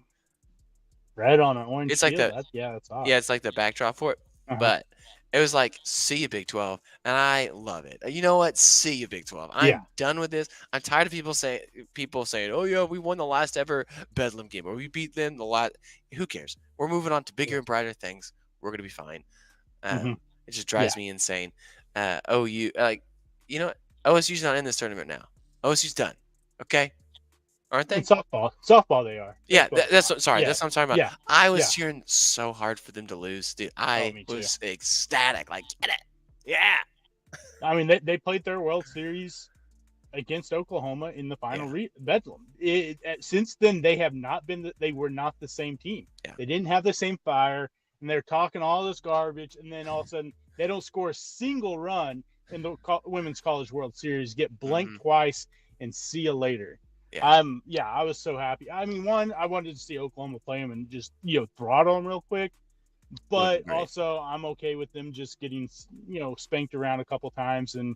Speaker 2: Red on an orange
Speaker 1: It's like
Speaker 2: field.
Speaker 1: the
Speaker 2: That's odd.
Speaker 1: Yeah, it's like the backdrop for it,
Speaker 2: Uh-huh.
Speaker 1: but it was like, see you Big 12, and I love it. You know what? See you Big 12.
Speaker 2: Yeah.
Speaker 1: I'm done with this. I'm tired of people saying, "Oh yeah, we won the last ever Bedlam game, or we beat them the last." Who cares? We're moving on to bigger
Speaker 2: Yeah.
Speaker 1: and brighter things. We're gonna be fine.
Speaker 2: Mm-hmm.
Speaker 1: It just drives me insane. OU, you know what? OSU's not in this tournament now. OSU's done. Okay, aren't
Speaker 2: In
Speaker 1: they?
Speaker 2: softball they are.
Speaker 1: Yeah,
Speaker 2: Baseball,
Speaker 1: that's
Speaker 2: not.
Speaker 1: sorry.
Speaker 2: Yeah.
Speaker 1: That's what I'm talking
Speaker 2: Yeah.
Speaker 1: about. I was
Speaker 2: Yeah.
Speaker 1: cheering so hard for them to lose, dude.
Speaker 2: Oh,
Speaker 1: I
Speaker 2: me too.
Speaker 1: was ecstatic. Like, get it, yeah.
Speaker 2: I mean, they played their World Series against Oklahoma in the final Bedlam. Since then, they have not been. They were not the same team.
Speaker 1: Yeah.
Speaker 2: They didn't have the same fire, and they're talking all this garbage, and then all of a sudden they don't score a single run in the Women's College World Series, get blanked twice, and see you later.
Speaker 1: Yeah.
Speaker 2: I was so happy. I mean, I wanted to see Oklahoma play them and just throttle them real quick. But also, I'm okay with them just getting spanked around a couple times and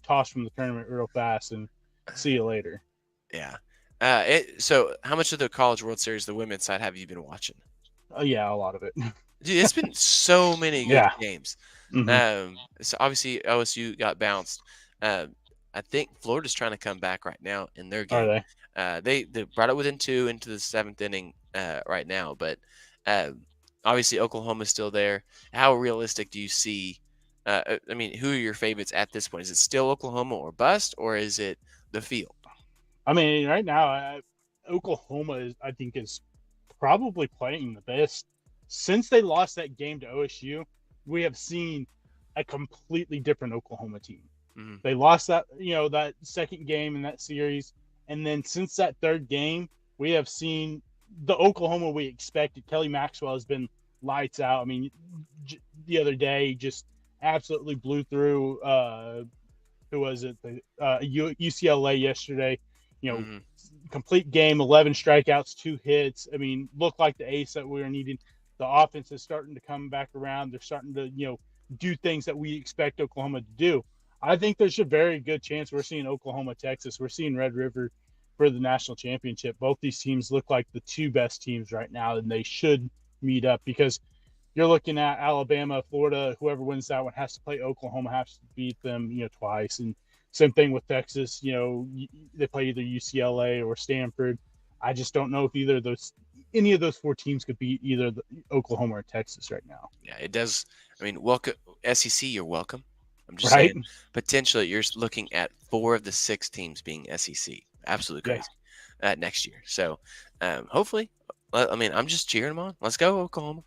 Speaker 2: tossed from the tournament real fast and see you later.
Speaker 1: Yeah. So, how much of the College World Series, the women's side, have you been watching?
Speaker 2: Yeah, a lot of it.
Speaker 1: Dude, it's been so many good games.
Speaker 2: Mm-hmm.
Speaker 1: So obviously OSU got bounced. I think Florida's trying to come back right now in their game.
Speaker 2: Are
Speaker 1: they brought it within 2 into the 7th inning right now, but obviously Oklahoma's still there. How realistic do you see? I mean, who are your favorites at this point? Is it still Oklahoma or bust, or is it the field?
Speaker 2: I mean, right now, Oklahoma I think is probably playing the best since they lost that game to OSU. We have seen a completely different Oklahoma team.
Speaker 1: Mm-hmm.
Speaker 2: They lost that second game in that series, and then since that third game, we have seen the Oklahoma we expected. Kelly Maxwell has been lights out. I mean, the other day just absolutely blew through. Who was it? UCLA yesterday. Complete game, 11 strikeouts, 2 hits. I mean, looked like the ace that we were needing. The offense is starting to come back around. They're starting to do things that we expect Oklahoma to do. I think there's a very good chance we're seeing Oklahoma, Texas. We're seeing Red River for the national championship. Both these teams look like the 2 best teams right now, and they should meet up because you're looking at Alabama, Florida. Whoever wins that one has to play Oklahoma, has to beat them, twice. And same thing with Texas. They play either UCLA or Stanford. I just don't know if any of those 4 teams could beat either Oklahoma or Texas right now.
Speaker 1: Yeah, it does. I mean, welcome SEC. You're welcome. I'm just saying, potentially you're looking at 4 of the 6 teams being SEC. Absolutely crazy next year. So hopefully, I mean, I'm just cheering them on. Let's go, Oklahoma.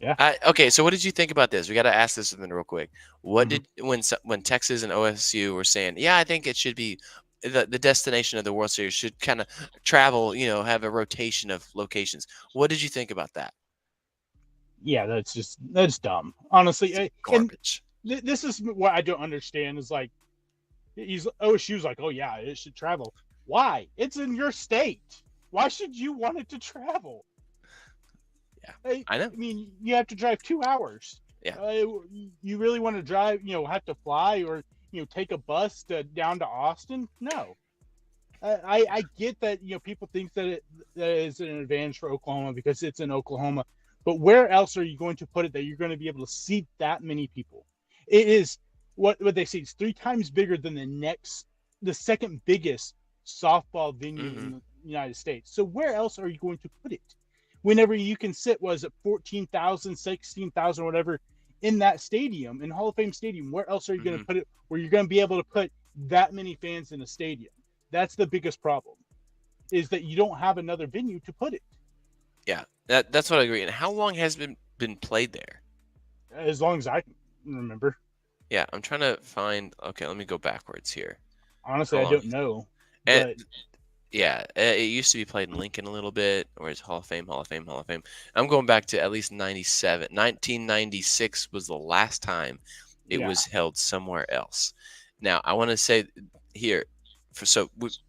Speaker 2: Yeah.
Speaker 1: Okay, so what did you think about this? We got to ask this real quick. What did when Texas and OSU were saying, yeah, I think it should be the destination of the World Series should kind of travel, have a rotation of locations. What did you think about that?
Speaker 2: Yeah, that's dumb. Honestly,
Speaker 1: it's garbage.
Speaker 2: This is what I don't understand is like OSU's like, oh yeah, it should travel. Why? It's in your state. Why should you want it to travel?
Speaker 1: Yeah, I know.
Speaker 2: I mean, you have to drive 2 hours.
Speaker 1: Yeah.
Speaker 2: You really want to drive, have to fly or, take a bus down to Austin? No. I get that, people think that that is an advantage for Oklahoma because it's in Oklahoma. But where else are you going to put it that you're going to be able to seat that many people? It is what they say. It's 3 times bigger than the second biggest softball venue in the United States. So where else are you going to put it? Whenever you can sit, 14,000, 16,000, whatever, in that stadium, in Hall of Fame Stadium, where else are you going to put it where you're going to be able to put that many fans in a stadium? That's the biggest problem, is that you don't have another venue to put it.
Speaker 1: Yeah, that's what I agree. And how long has it been played there?
Speaker 2: As long as I can remember.
Speaker 1: Yeah, I'm trying to find. Okay, let me go backwards here.
Speaker 2: Honestly, I don't know.
Speaker 1: And Yeah, it used to be played in Lincoln a little bit, or it's Hall of Fame, Hall of Fame, Hall of Fame. I'm going back to at least 97. 1996 was the last time it
Speaker 2: Yeah.
Speaker 1: was held somewhere else. Now, I want to say here, for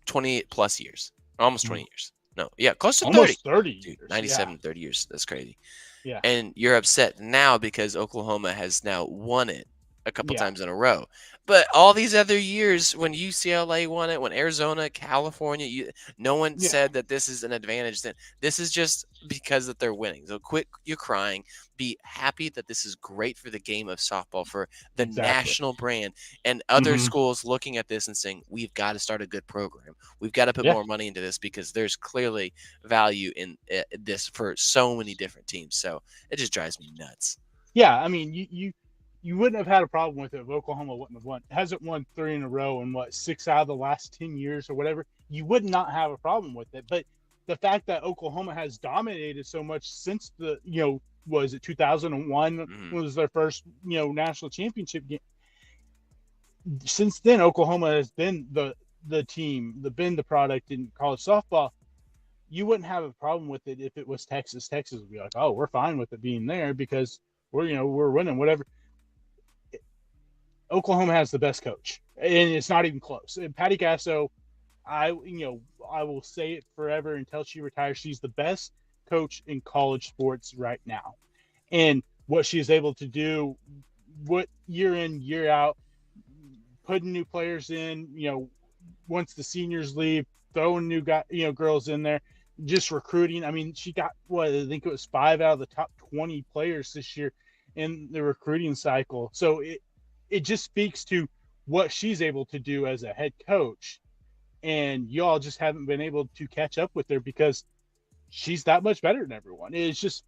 Speaker 1: 28 plus years, almost 20
Speaker 2: Mhm.
Speaker 1: years. No, yeah, close to 30.
Speaker 2: Almost 30
Speaker 1: Dude,
Speaker 2: years. Yeah.
Speaker 1: 97, 30 years. That's crazy.
Speaker 2: Yeah.
Speaker 1: And you're upset now because Oklahoma has now won it a couple
Speaker 2: Yeah.
Speaker 1: times in a row. But all these other years, when UCLA won it, when Arizona, California, no one
Speaker 2: Yeah.
Speaker 1: said that this is an advantage. Then this is just because that they're winning. So quit your crying. Be happy that this is great for the game of softball, for the
Speaker 2: Exactly.
Speaker 1: national brand, and other
Speaker 2: Hmm.
Speaker 1: schools looking at this and saying, "We've got to start a good program. We've got to put
Speaker 2: Yeah.
Speaker 1: more money into this because there's clearly value in this for so many different teams." So it just drives me nuts.
Speaker 2: Yeah. I mean, you wouldn't have had a problem with it if Oklahoma wouldn't have won. Hasn't won 3 in a row in what, 6 out of the last 10 years or whatever. You would not have a problem with it. But the fact that Oklahoma has dominated so much since the was it 2001
Speaker 1: Mhm.
Speaker 2: was their first national championship game. Since then, Oklahoma has been the team, been the product in college softball. You wouldn't have a problem with it if it was Texas. Texas would be like, oh, we're fine with it being there because we're winning whatever. Oklahoma has the best coach, and it's not even close. And Patty Gasso, I will say it forever until she retires. She's the best coach in college sports right now, and what she is able to do, what year in year out, putting new players in. Once the seniors leave, throwing new girls in there, just recruiting. I mean, she got what, I think it was 5 out of the top 20 players this year in the recruiting cycle. So it just speaks to what she's able to do as a head coach, and y'all just haven't been able to catch up with her because she's that much better than everyone. It's just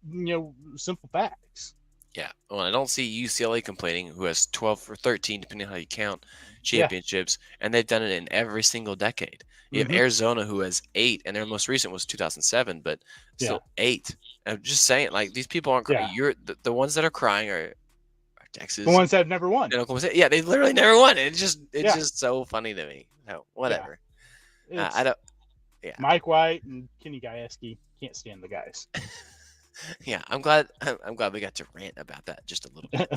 Speaker 2: simple facts.
Speaker 1: Yeah. Well, I don't see UCLA complaining, who has 12 or 13, depending on how you count,
Speaker 2: Yeah.
Speaker 1: championships, and they've done it in every single decade. You have
Speaker 2: Hmm.
Speaker 1: Arizona, who has 8, and their most recent was 2007, but
Speaker 2: Yeah.
Speaker 1: still 8. I'm just saying, like, these people aren't
Speaker 2: Yeah.
Speaker 1: crying. The ones that are crying are
Speaker 2: The
Speaker 1: Texas
Speaker 2: ones that have never won.
Speaker 1: and Oklahoma State. Yeah, they literally never won. It's
Speaker 2: Yeah.
Speaker 1: just so funny to me. So
Speaker 2: Yeah.
Speaker 1: whatever. I
Speaker 2: It's
Speaker 1: don't. Yeah.
Speaker 2: Mike White and Kenny Gajewski. Can't stand the guys.
Speaker 1: Yeah, I'm glad we got to rant about that just a little bit.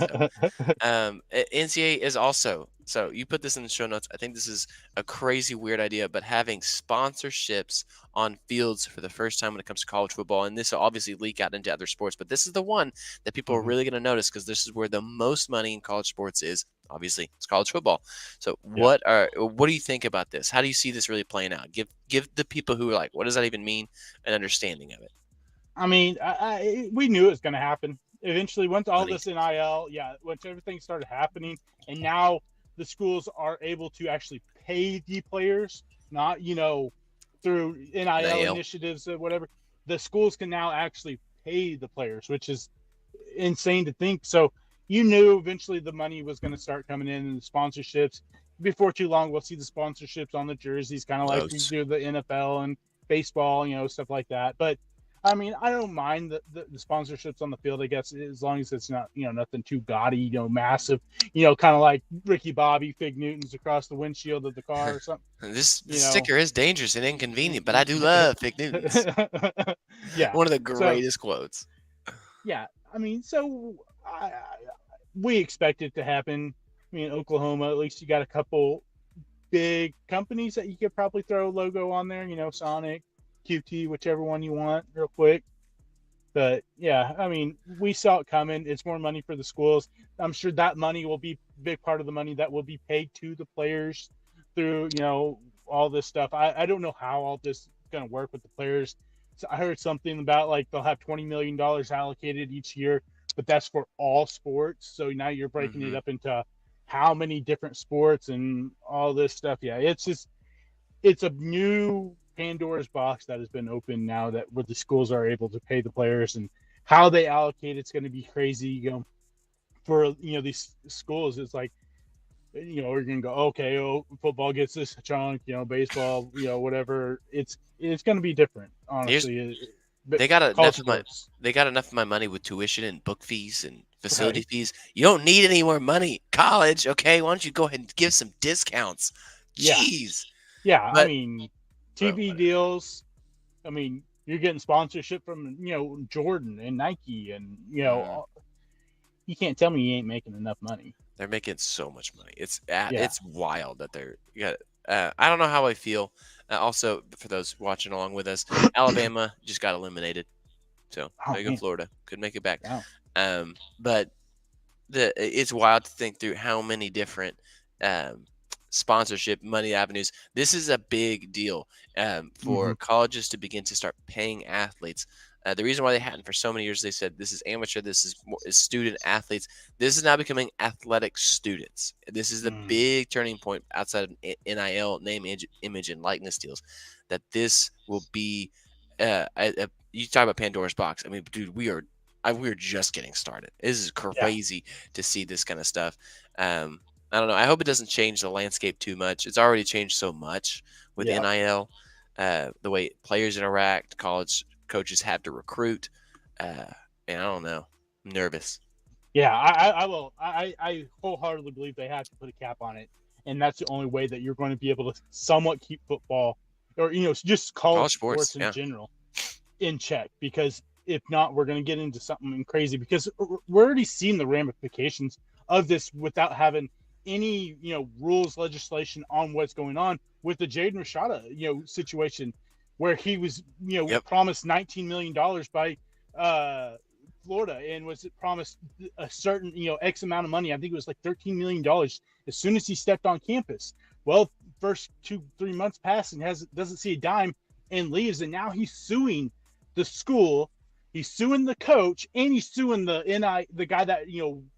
Speaker 1: So, NCAA is also, so you put this in the show notes. I think this is a crazy weird idea, but having sponsorships on fields for the first time when it comes to college football, and this will obviously leak out into other sports, but this is the one that people are
Speaker 2: Mhm.
Speaker 1: really going to notice because this is where the most money in college sports is. Obviously, it's college football. So,
Speaker 2: Yeah.
Speaker 1: what do you think about this? How do you see this really playing out? Give the people who are like, what does that even mean, an understanding of it.
Speaker 2: I mean, we knew it was going to happen. Eventually, once all
Speaker 1: Money.
Speaker 2: this NIL, yeah, once everything started happening, and now the schools are able to actually pay the players, not through NIL
Speaker 1: NIL.
Speaker 2: initiatives or whatever. The schools can now actually pay the players, which is insane to think. So you knew eventually the money was going to start coming in and the sponsorships. Before too long, we'll see the sponsorships on the jerseys, kind of like we
Speaker 1: Gross.
Speaker 2: do the NFL and baseball, stuff like that. But I mean, I don't mind the sponsorships on the field, I guess, as long as it's not, nothing too gaudy, massive, kind of like Ricky Bobby, Fig Newtons across the windshield of the car or something,
Speaker 1: This
Speaker 2: you know.
Speaker 1: sticker is dangerous and inconvenient, but I do love fake Newtons.
Speaker 2: Yeah.
Speaker 1: One of the
Speaker 2: So,
Speaker 1: greatest quotes.
Speaker 2: yeah, I mean, so we expect it to happen. I mean, Oklahoma, at least you got a couple big companies that you could probably throw a logo on there, Sonic, QT, whichever one you want, real quick. But yeah, I mean, we saw it coming. It's more money for the schools. I'm sure that money will be a big part of the money that will be paid to the players through, all this stuff. I don't know how all this is going to work with the players. So I heard something about like they'll have $20 million allocated each year, but that's for all sports. So now you're breaking it
Speaker 1: Hmm.
Speaker 2: up into how many different sports and all this stuff. Yeah, it's a new Pandora's box that has been opened now that where the schools are able to pay the players and how they allocate it's going to be crazy. For these schools, it's like we're gonna go okay. Oh, football gets this chunk. Baseball. Whatever. It's going to be different,
Speaker 1: Here's
Speaker 2: honestly. But
Speaker 1: they got
Speaker 2: college
Speaker 1: enough of my
Speaker 2: sports,
Speaker 1: they got enough of my money with tuition and book fees and facility
Speaker 2: right?
Speaker 1: fees. You don't need any more money. College, okay? Why don't you go ahead and give some discounts?
Speaker 2: Yeah,
Speaker 1: Jeez.
Speaker 2: yeah. I
Speaker 1: But
Speaker 2: mean, TV deals. I mean, you're getting sponsorship from, Jordan and Nike, and, you can't tell me you ain't making enough money.
Speaker 1: They're making so much money. It's
Speaker 2: Yeah.
Speaker 1: wild that they're I don't know how I feel. Also, for those watching along with us, Alabama just got eliminated. So
Speaker 2: Oh,
Speaker 1: there you go,
Speaker 2: man.
Speaker 1: Florida. Could make it back.
Speaker 2: Wow.
Speaker 1: But it's wild to think through how many different sponsorship money avenues. This is a big deal for colleges to begin to start paying athletes. The reason why they hadn't for so many years, they said this is amateur, this is student athletes. This is now becoming athletic students. This is the big turning point outside of NIL, name, image, and likeness deals. That this will be, you talk about Pandora's box. I mean, dude, we're just getting started. This is crazy to see this kind of stuff. I don't know. I hope it doesn't change the landscape too much. It's already changed so much with NIL, the way players interact, college coaches have to recruit. And I don't know. I'm nervous.
Speaker 2: Yeah, I will. I wholeheartedly believe they have to put a cap on it, and that's the only way that you're going to be able to somewhat keep football, or just college sports in general, in check. Because if not, we're going to get into something crazy. Because we're already seeing the ramifications of this without having any rules, legislation on what's going on with the Jaden Rashada situation, where he was promised $19 million by Florida, and was promised a certain X amount of money. I think it was like $13 million as soon as he stepped on campus. Well, first 2-3 months pass and doesn't see a dime and leaves, and now he's suing the school, he's suing the coach, and he's suing the guy that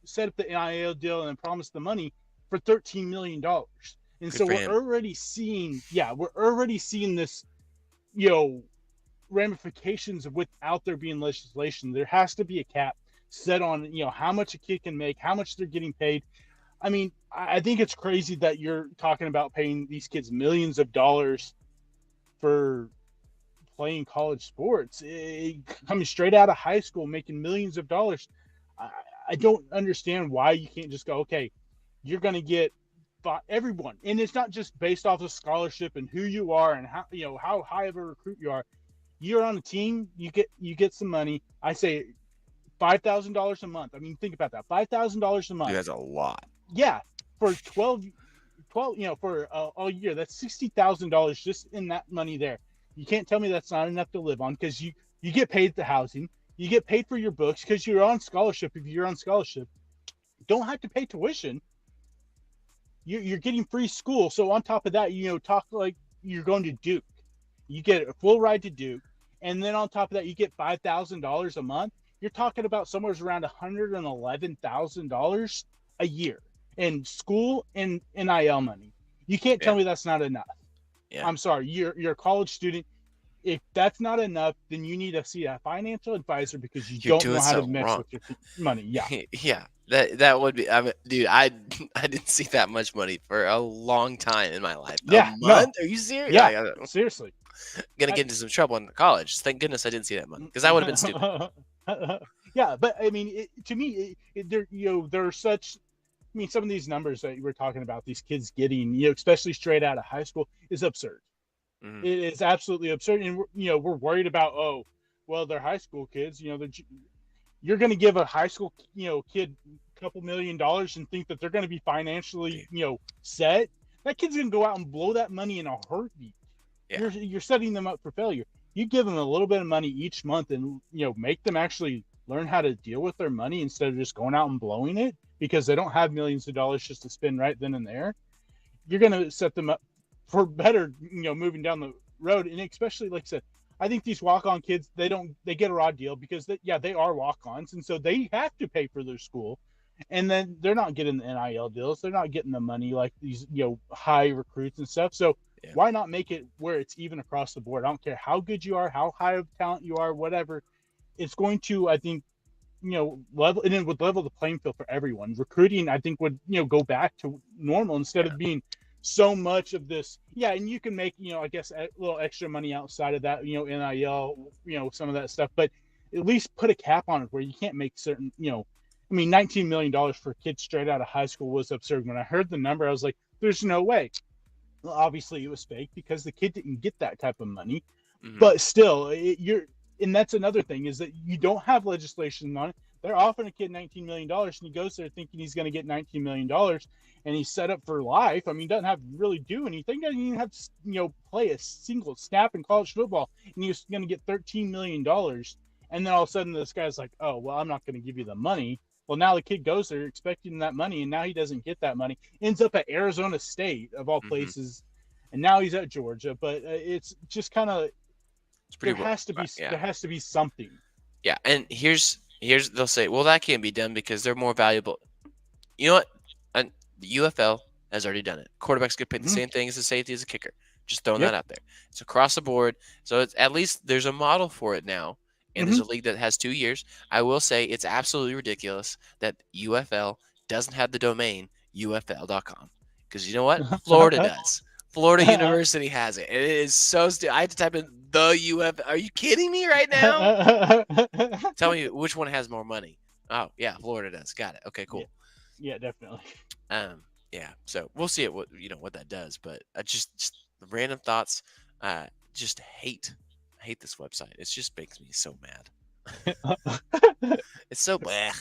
Speaker 2: set up the NIL deal and promised the money for $13 million. And so we're already seeing this ramifications without there being legislation. There has to be a cap set on how much a kid can make, how much they're getting paid. I mean, I think it's crazy that you're talking about paying these kids millions of dollars for playing college sports, coming straight out of high school, making millions of dollars. I don't understand why you can't just go, okay, you're going to get everyone, and it's not just based off of scholarship and who you are and how high of a recruit you are. You're on a team, you get some money. I say $5,000 a month. I mean, think about that. $5,000 a month.
Speaker 1: That's a lot.
Speaker 2: Yeah, for 12 for all year, that's $60,000 just in that money there. You can't tell me that's not enough to live on, because you get paid the housing, you get paid for your books because you're on scholarship. If you're on scholarship, don't have to pay tuition. You're getting free school. So on top of that, talk like you're going to Duke. You get a full ride to Duke, and then on top of that, you get $5,000 a month. You're talking about somewhere around $111,000 a year in school and NIL money. You can't tell me that's not enough. Yeah. I'm sorry, you're a college student. If that's not enough, then you need to see a financial advisor, because you're don't know how to mix with your money. Yeah.
Speaker 1: Yeah. That would be. I mean, dude, I didn't see that much money for a long time in my life.
Speaker 2: Yeah.
Speaker 1: A month? No. Are you serious?
Speaker 2: Yeah. Seriously.
Speaker 1: Gonna get into some trouble in college. Thank goodness I didn't see that money, because I would have been stupid.
Speaker 2: Yeah, but I mean, to me, there are such. I mean, some of these numbers that you were talking about, these kids getting, especially straight out of high school, is absurd. Mm-hmm. It is absolutely absurd, and we're worried about, they're high school kids. You're going to give a high school kid a couple $1 million and think that they're going to be financially set. That kid's going to go out and blow that money in a heartbeat. Yeah. You're setting them up for failure. You give them a little bit of money each month, and make them actually learn how to deal with their money instead of just going out and blowing it, because they don't have millions of dollars just to spend right then and there. You're going to set them up for better, moving down the road. And especially, like I said, I think these walk-on kids, they get a raw deal because they are walk-ons, and so they have to pay for their school, and then they're not getting the NIL deals, they're not getting the money like these high recruits and stuff. So why not make it where it's even across the board? I don't care how good you are, how high of talent you are, whatever. It's going to, I think, level, and it would level the playing field for everyone. Recruiting, I think, would go back to normal instead of being so much of this. Yeah, and you can make I guess a little extra money outside of that, NIL, some of that stuff, but at least put a cap on it where you can't make certain. I mean, $19 million for kids straight out of high school was absurd. When I heard the number, I was like, there's no way. Obviously, it was fake because the kid didn't get that type of money.
Speaker 1: Mm-hmm.
Speaker 2: But still, and that's another thing is that you don't have legislation on it. They're offering a kid $19 million, and he goes there thinking he's going to get $19 million, and he's set up for life. I mean, doesn't have to really do anything. Doesn't even have to, play a single snap in college football, and he's going to get $13 million. And then all of a sudden, this guy's like, "Oh, well, I'm not going to give you the money." Well, now the kid goes there expecting that money, and now he doesn't get that money. Ends up at Arizona State of all
Speaker 1: Mm-hmm.
Speaker 2: places, and now he's at Georgia. But it's just kind of
Speaker 1: It's pretty
Speaker 2: there has to be something.
Speaker 1: Yeah, and here's they'll say, well, that can't be done because they're more valuable. You know what? And the UFL has already done it. Quarterbacks get paid the same thing as a safety as a kicker. Just throwing that out there. It's across the board. So it's at least there's a model for it now. And there's a league that has 2 years. I will say it's absolutely ridiculous that UFL doesn't have the domain UFL.com. Because you know what? Florida does. Florida University has it. It is so I had to type in the UFL. Are you kidding me right now? Tell me which one has more money. Oh, yeah, Florida does. Got it. Okay, cool.
Speaker 2: Yeah, definitely.
Speaker 1: Yeah. So we'll see what that does. But just random thoughts. Just hate this website. It just makes me so mad. It's so blah.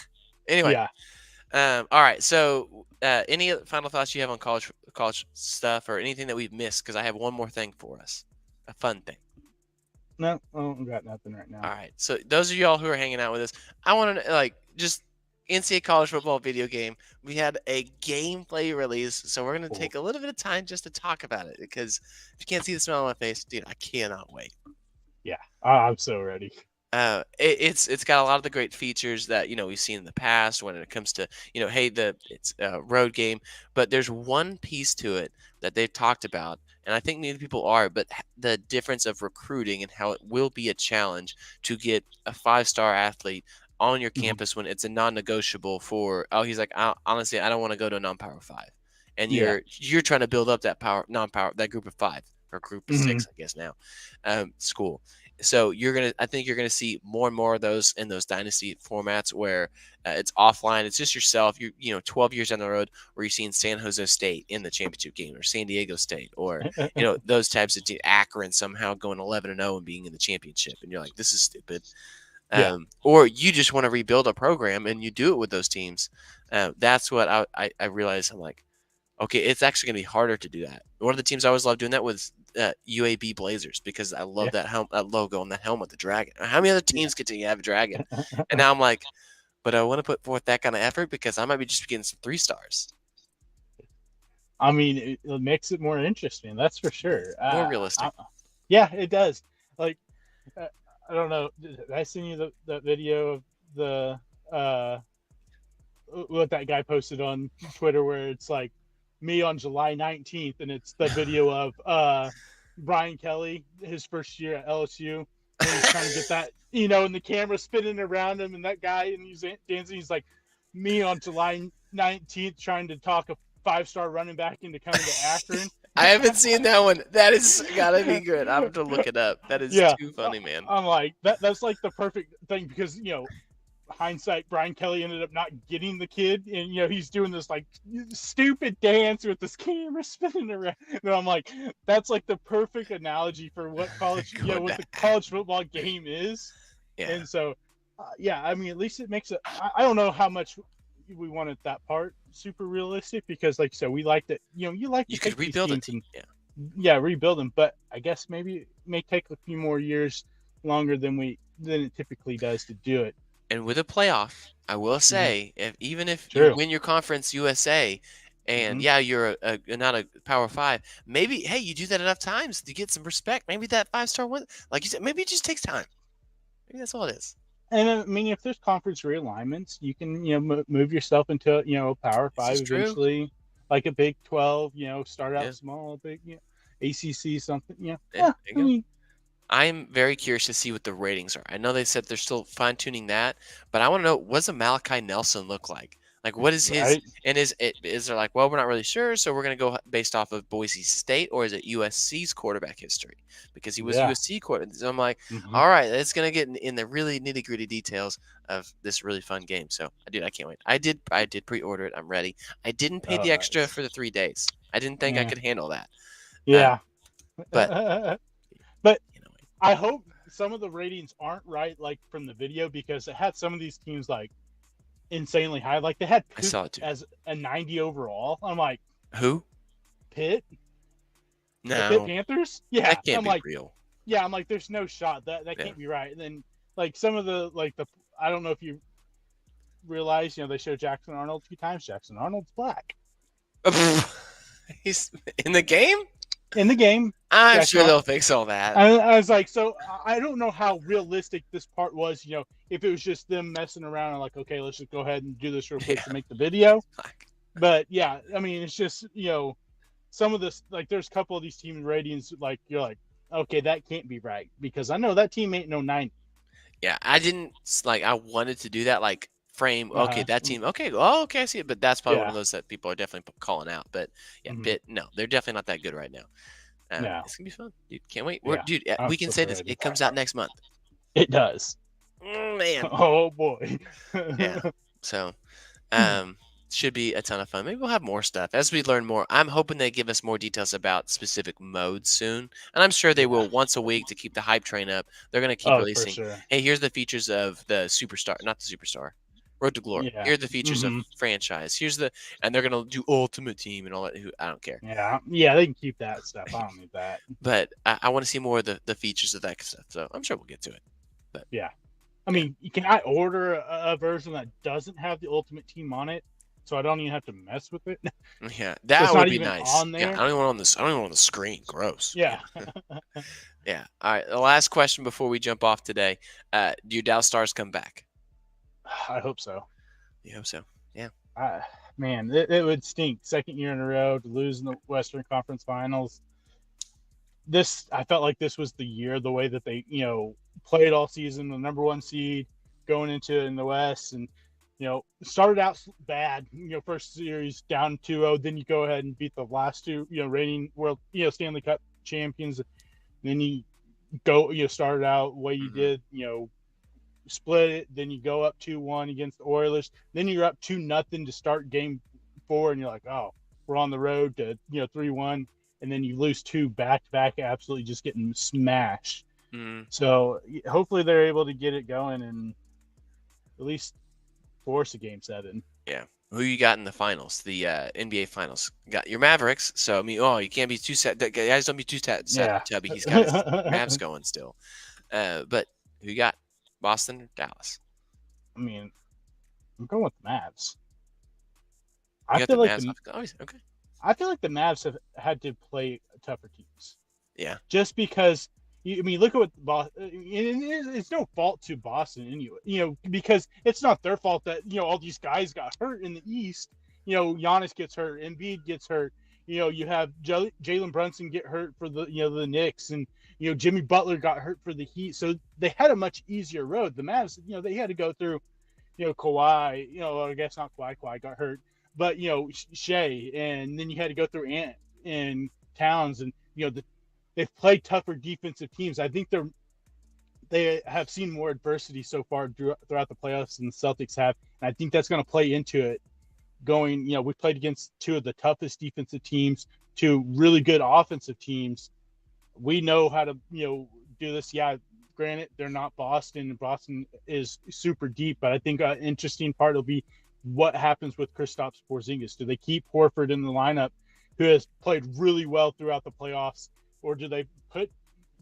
Speaker 1: Anyway.
Speaker 2: Yeah.
Speaker 1: All right. So, any final thoughts you have on college stuff or anything that we've missed? Because I have one more thing for us, a fun thing.
Speaker 2: No, I got nothing right now.
Speaker 1: All right. So those of y'all who are hanging out with us, I want to just NCAA college football video game. We had a gameplay release, so we're gonna take a little bit of time just to talk about it because if you can't see the smile on my face, dude, I cannot wait.
Speaker 2: Yeah, I'm so ready.
Speaker 1: It's got a lot of the great features that we've seen in the past when it comes to hey it's a road game, but there's one piece to it that they've talked about, and I think many people are, but the difference of recruiting and how it will be a challenge to get a 5-star athlete on your campus when it's a non-negotiable for he's like honestly I don't want to go to a non-power 5, and you're trying to build up that that group of 5 or group of 6 I guess now school. So I think you're gonna see more and more of those in those dynasty formats where it's offline. It's just yourself. 12 years down the road, where you're seeing San Jose State in the championship game, or San Diego State, or those types of teams. Akron somehow going 11-0 and being in the championship, and you're like, this is stupid. Or you just want to rebuild a program and you do it with those teams. That's what I realized. I'm like, okay, it's actually going to be harder to do that. One of the teams I always loved doing that was UAB Blazers because I love that logo and that helmet, the dragon. How many other teams get to have a dragon? And now I'm like, but I want to put forth that kind of effort because I might be just getting some 3 stars.
Speaker 2: I mean, it makes it more interesting. That's for sure.
Speaker 1: More realistic.
Speaker 2: Yeah, it does. Like, I don't know. Did I send you the video of the what that guy posted on Twitter where it's like me on July 19th, and it's the video of Brian Kelly, his first year at LSU, and he's trying to get that, and the camera spinning around him, and that guy, and he's dancing. He's like, me on July 19th trying to talk a 5-star running back into coming to Akron.
Speaker 1: I haven't seen that one. That is gotta be good. I'm to look it up. That is too funny, man.
Speaker 2: I'm like, that's like the perfect thing because hindsight, Brian Kelly ended up not getting the kid, and he's doing this like stupid dance with this camera spinning around. And I'm like, that's like the perfect analogy for what college, what the college football game is. Yeah. And so, I mean, at least it makes it. I don't know how much we wanted that part super realistic because, like you said, we liked it. You like
Speaker 1: you could rebuild it.
Speaker 2: Rebuild them, but I guess maybe it may take a few more years longer than it typically does to do it.
Speaker 1: And with a playoff, I will say, even if you win your conference USA, and you're not a Power 5, maybe you do that enough times to get some respect. Maybe that 5-star win, like you said, maybe it just takes time. Maybe that's all it is.
Speaker 2: And I mean, if there's conference realignments, you can move yourself into a Power 5 eventually, like a Big 12. Start out small, big ACC something. I mean.
Speaker 1: I'm very curious to see what the ratings are. I know they said they're still fine-tuning that, but I want to know, what does a Malachi Nelson look like? Like, what is his – and is there like, well, we're not really sure, so we're going to go based off of Boise State, or is it USC's quarterback history? Because he was USC quarterback. So I'm like, all right, it's going to get in the really nitty-gritty details of this really fun game. So, dude, I can't wait. I did pre-order it. I'm ready. I didn't pay the extra for the 3 days. I didn't think I could handle that.
Speaker 2: Yeah.
Speaker 1: But
Speaker 2: But
Speaker 1: you know,
Speaker 2: I hope some of the ratings aren't right, like from the video, because it had some of these teams like insanely high. Like they had
Speaker 1: I
Speaker 2: Pitt
Speaker 1: saw it too.
Speaker 2: as a 90 overall. I'm like,
Speaker 1: Who?
Speaker 2: Pitt, the Pitt
Speaker 1: No,
Speaker 2: Panthers. Yeah,
Speaker 1: that can't
Speaker 2: I'm
Speaker 1: be
Speaker 2: like,
Speaker 1: real.
Speaker 2: yeah, I'm like, there's no shot that
Speaker 1: Yeah.
Speaker 2: can't be right. And then like some of the I don't know if you realize, they show Jackson Arnold a few times. Jackson Arnold's black
Speaker 1: He's in the game.
Speaker 2: in the game.
Speaker 1: I'm
Speaker 2: Jackson
Speaker 1: sure
Speaker 2: Ar-
Speaker 1: they'll fix all that.
Speaker 2: I was like, so I don't know how realistic this part was. If it was just them messing around and like, okay, let's just go ahead and do this real quick
Speaker 1: Yeah.
Speaker 2: to make the video. But yeah, I mean, it's just some of this, like, there's a couple of these team ratings, like you're like, okay, that can't be right because I know that team ain't no 90.
Speaker 1: Yeah, I didn't I wanted to do that, like frame. Okay,
Speaker 2: Uh-huh.
Speaker 1: that team. Okay, oh, okay, I see it. But that's probably one
Speaker 2: Yeah.
Speaker 1: of those that people are definitely calling out. But yeah,
Speaker 2: Mm-hmm.
Speaker 1: Pitt. No, they're definitely not that good right now.
Speaker 2: No.
Speaker 1: It's gonna be fun, dude. Can't wait.
Speaker 2: Yeah.
Speaker 1: Dude,
Speaker 2: I'm
Speaker 1: we can say
Speaker 2: super
Speaker 1: this.
Speaker 2: ready.
Speaker 1: It comes out next month.
Speaker 2: It does.
Speaker 1: Man.
Speaker 2: Oh boy.
Speaker 1: Yeah. So, should be a ton of fun. Maybe we'll have more stuff as we learn more. I'm hoping they give us more details about specific modes soon, and I'm sure they will once a week to keep the hype train up. They're gonna keep
Speaker 2: Oh, for
Speaker 1: releasing.
Speaker 2: sure.
Speaker 1: Hey, here's the features of the superstar, not the superstar. Road to Glory.
Speaker 2: Yeah.
Speaker 1: Here are the features of
Speaker 2: Mm-hmm.
Speaker 1: franchise. And they're gonna do Ultimate Team and all that. I don't care.
Speaker 2: Yeah. Yeah, they can keep that stuff. I don't need that.
Speaker 1: But I want to see more of the features of that stuff. So I'm sure we'll get to it. But
Speaker 2: Yeah. I mean, can I order a version that doesn't have the Ultimate Team on it, so I don't even have to mess with it?
Speaker 1: yeah,
Speaker 2: So
Speaker 1: that
Speaker 2: it's
Speaker 1: would
Speaker 2: not
Speaker 1: be
Speaker 2: even
Speaker 1: nice.
Speaker 2: on
Speaker 1: Yeah,
Speaker 2: there?
Speaker 1: I don't even want on this. I don't even want on the screen. Gross.
Speaker 2: Yeah.
Speaker 1: Yeah. All right. The last question before we jump off today. Do your Dallas Stars come back?
Speaker 2: I hope so.
Speaker 1: You hope so. Yeah.
Speaker 2: Man, it would stink. Second year in a row to lose in the Western Conference Finals. I felt like this was the year, the way that they, played all season, the number one seed going into in the West, and started out bad. First series down 2-0, then you go ahead and beat the last two, reigning world, Stanley Cup champions. Then you go, started out the way you did, split it, then you go up 2-1 against the Oilers, then you're up 2-0 to start game 4, and you're like, oh, we're on the road to 3-1, and then you lose 2 back-to-back, absolutely just getting smashed. So hopefully they're able to get it going and at least force a game 7.
Speaker 1: Yeah. Who you got in the finals? The NBA finals. You got your Mavericks. So I mean, you can't be too sad. Guys, don't be too sad, Tubby. He's got his Mavs going still. But who you got? Boston or Dallas?
Speaker 2: I mean, I'm going with the Mavs.
Speaker 1: Okay.
Speaker 2: I feel like the Mavs have had to play tougher teams.
Speaker 1: Yeah.
Speaker 2: Just because, look at what Boston. It's no fault to Boston anyway. Because it's not their fault that all these guys got hurt in the East. Giannis gets hurt, Embiid gets hurt. You have Jalen Brunson get hurt for the the Knicks, and Jimmy Butler got hurt for the Heat. So they had a much easier road. The Mavs, they had to go through, Kawhi. I guess not Kawhi. Kawhi got hurt, but Shea, and then you had to go through Ant and Towns, and they've played tougher defensive teams. I think they have seen more adversity so far throughout the playoffs than the Celtics have, and I think that's going to play into it. Going, we played against 2 of the toughest defensive teams, 2 really good offensive teams. We know how to, do this. Yeah, granted, they're not Boston, and Boston is super deep, but I think an interesting part will be what happens with Kristaps Porzingis. Do they keep Horford in the lineup, who has played really well throughout the playoffs, or do they put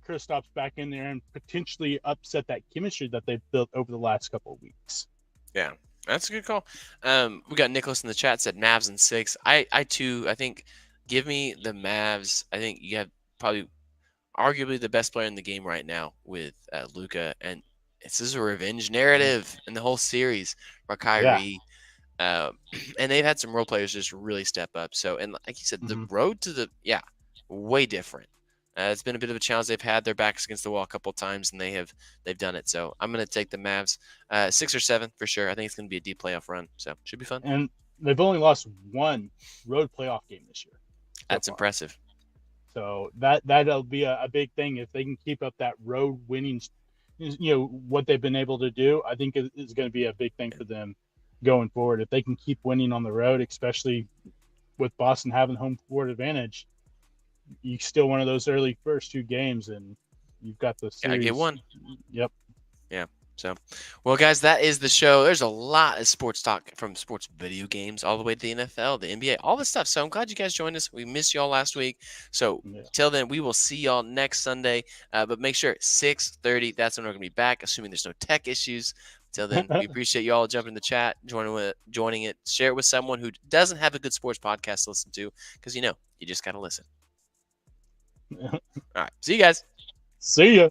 Speaker 2: Kristaps back in there and potentially upset that chemistry that they've built over the last couple of weeks?
Speaker 1: Yeah, that's a good call. We got Nicholas in the chat said Mavs in 6. I too, I think give me the Mavs. I think you have probably arguably the best player in the game right now with Luka, and this is a revenge narrative in the whole series for Kyrie. Yeah. And they've had some role players just really step up. So, and like you said, the road to way different. It's been a bit of a challenge. They've had their backs against the wall a couple of times, and they've done it. So I'm going to take the Mavs 6 or 7 for sure. I think it's going to be a deep playoff run. So should be fun.
Speaker 2: And they've only lost 1 road playoff game this year.
Speaker 1: That's impressive.
Speaker 2: So that'll be a big thing if they can keep up that road winning. What they've been able to do. I think is going to be a big thing for them going forward. If they can keep winning on the road, especially with Boston having home court advantage, you still one of those early first two games, and you've got the
Speaker 1: Gotta get
Speaker 2: series.
Speaker 1: one.
Speaker 2: Yep.
Speaker 1: Yeah. So, well, guys, that is the show. There's a lot of sports talk from sports video games all the way to the NFL, the NBA, all this stuff. So I'm glad you guys joined us. We missed y'all last week. So
Speaker 2: Yeah.
Speaker 1: till then, we will see y'all next Sunday. But make sure 6:30. That's when we're gonna be back, assuming there's no tech issues. Till then, we appreciate y'all jumping in the chat, joining it. Share it with someone who doesn't have a good sports podcast to listen to, because you just gotta listen. All right, see you guys.
Speaker 2: See ya.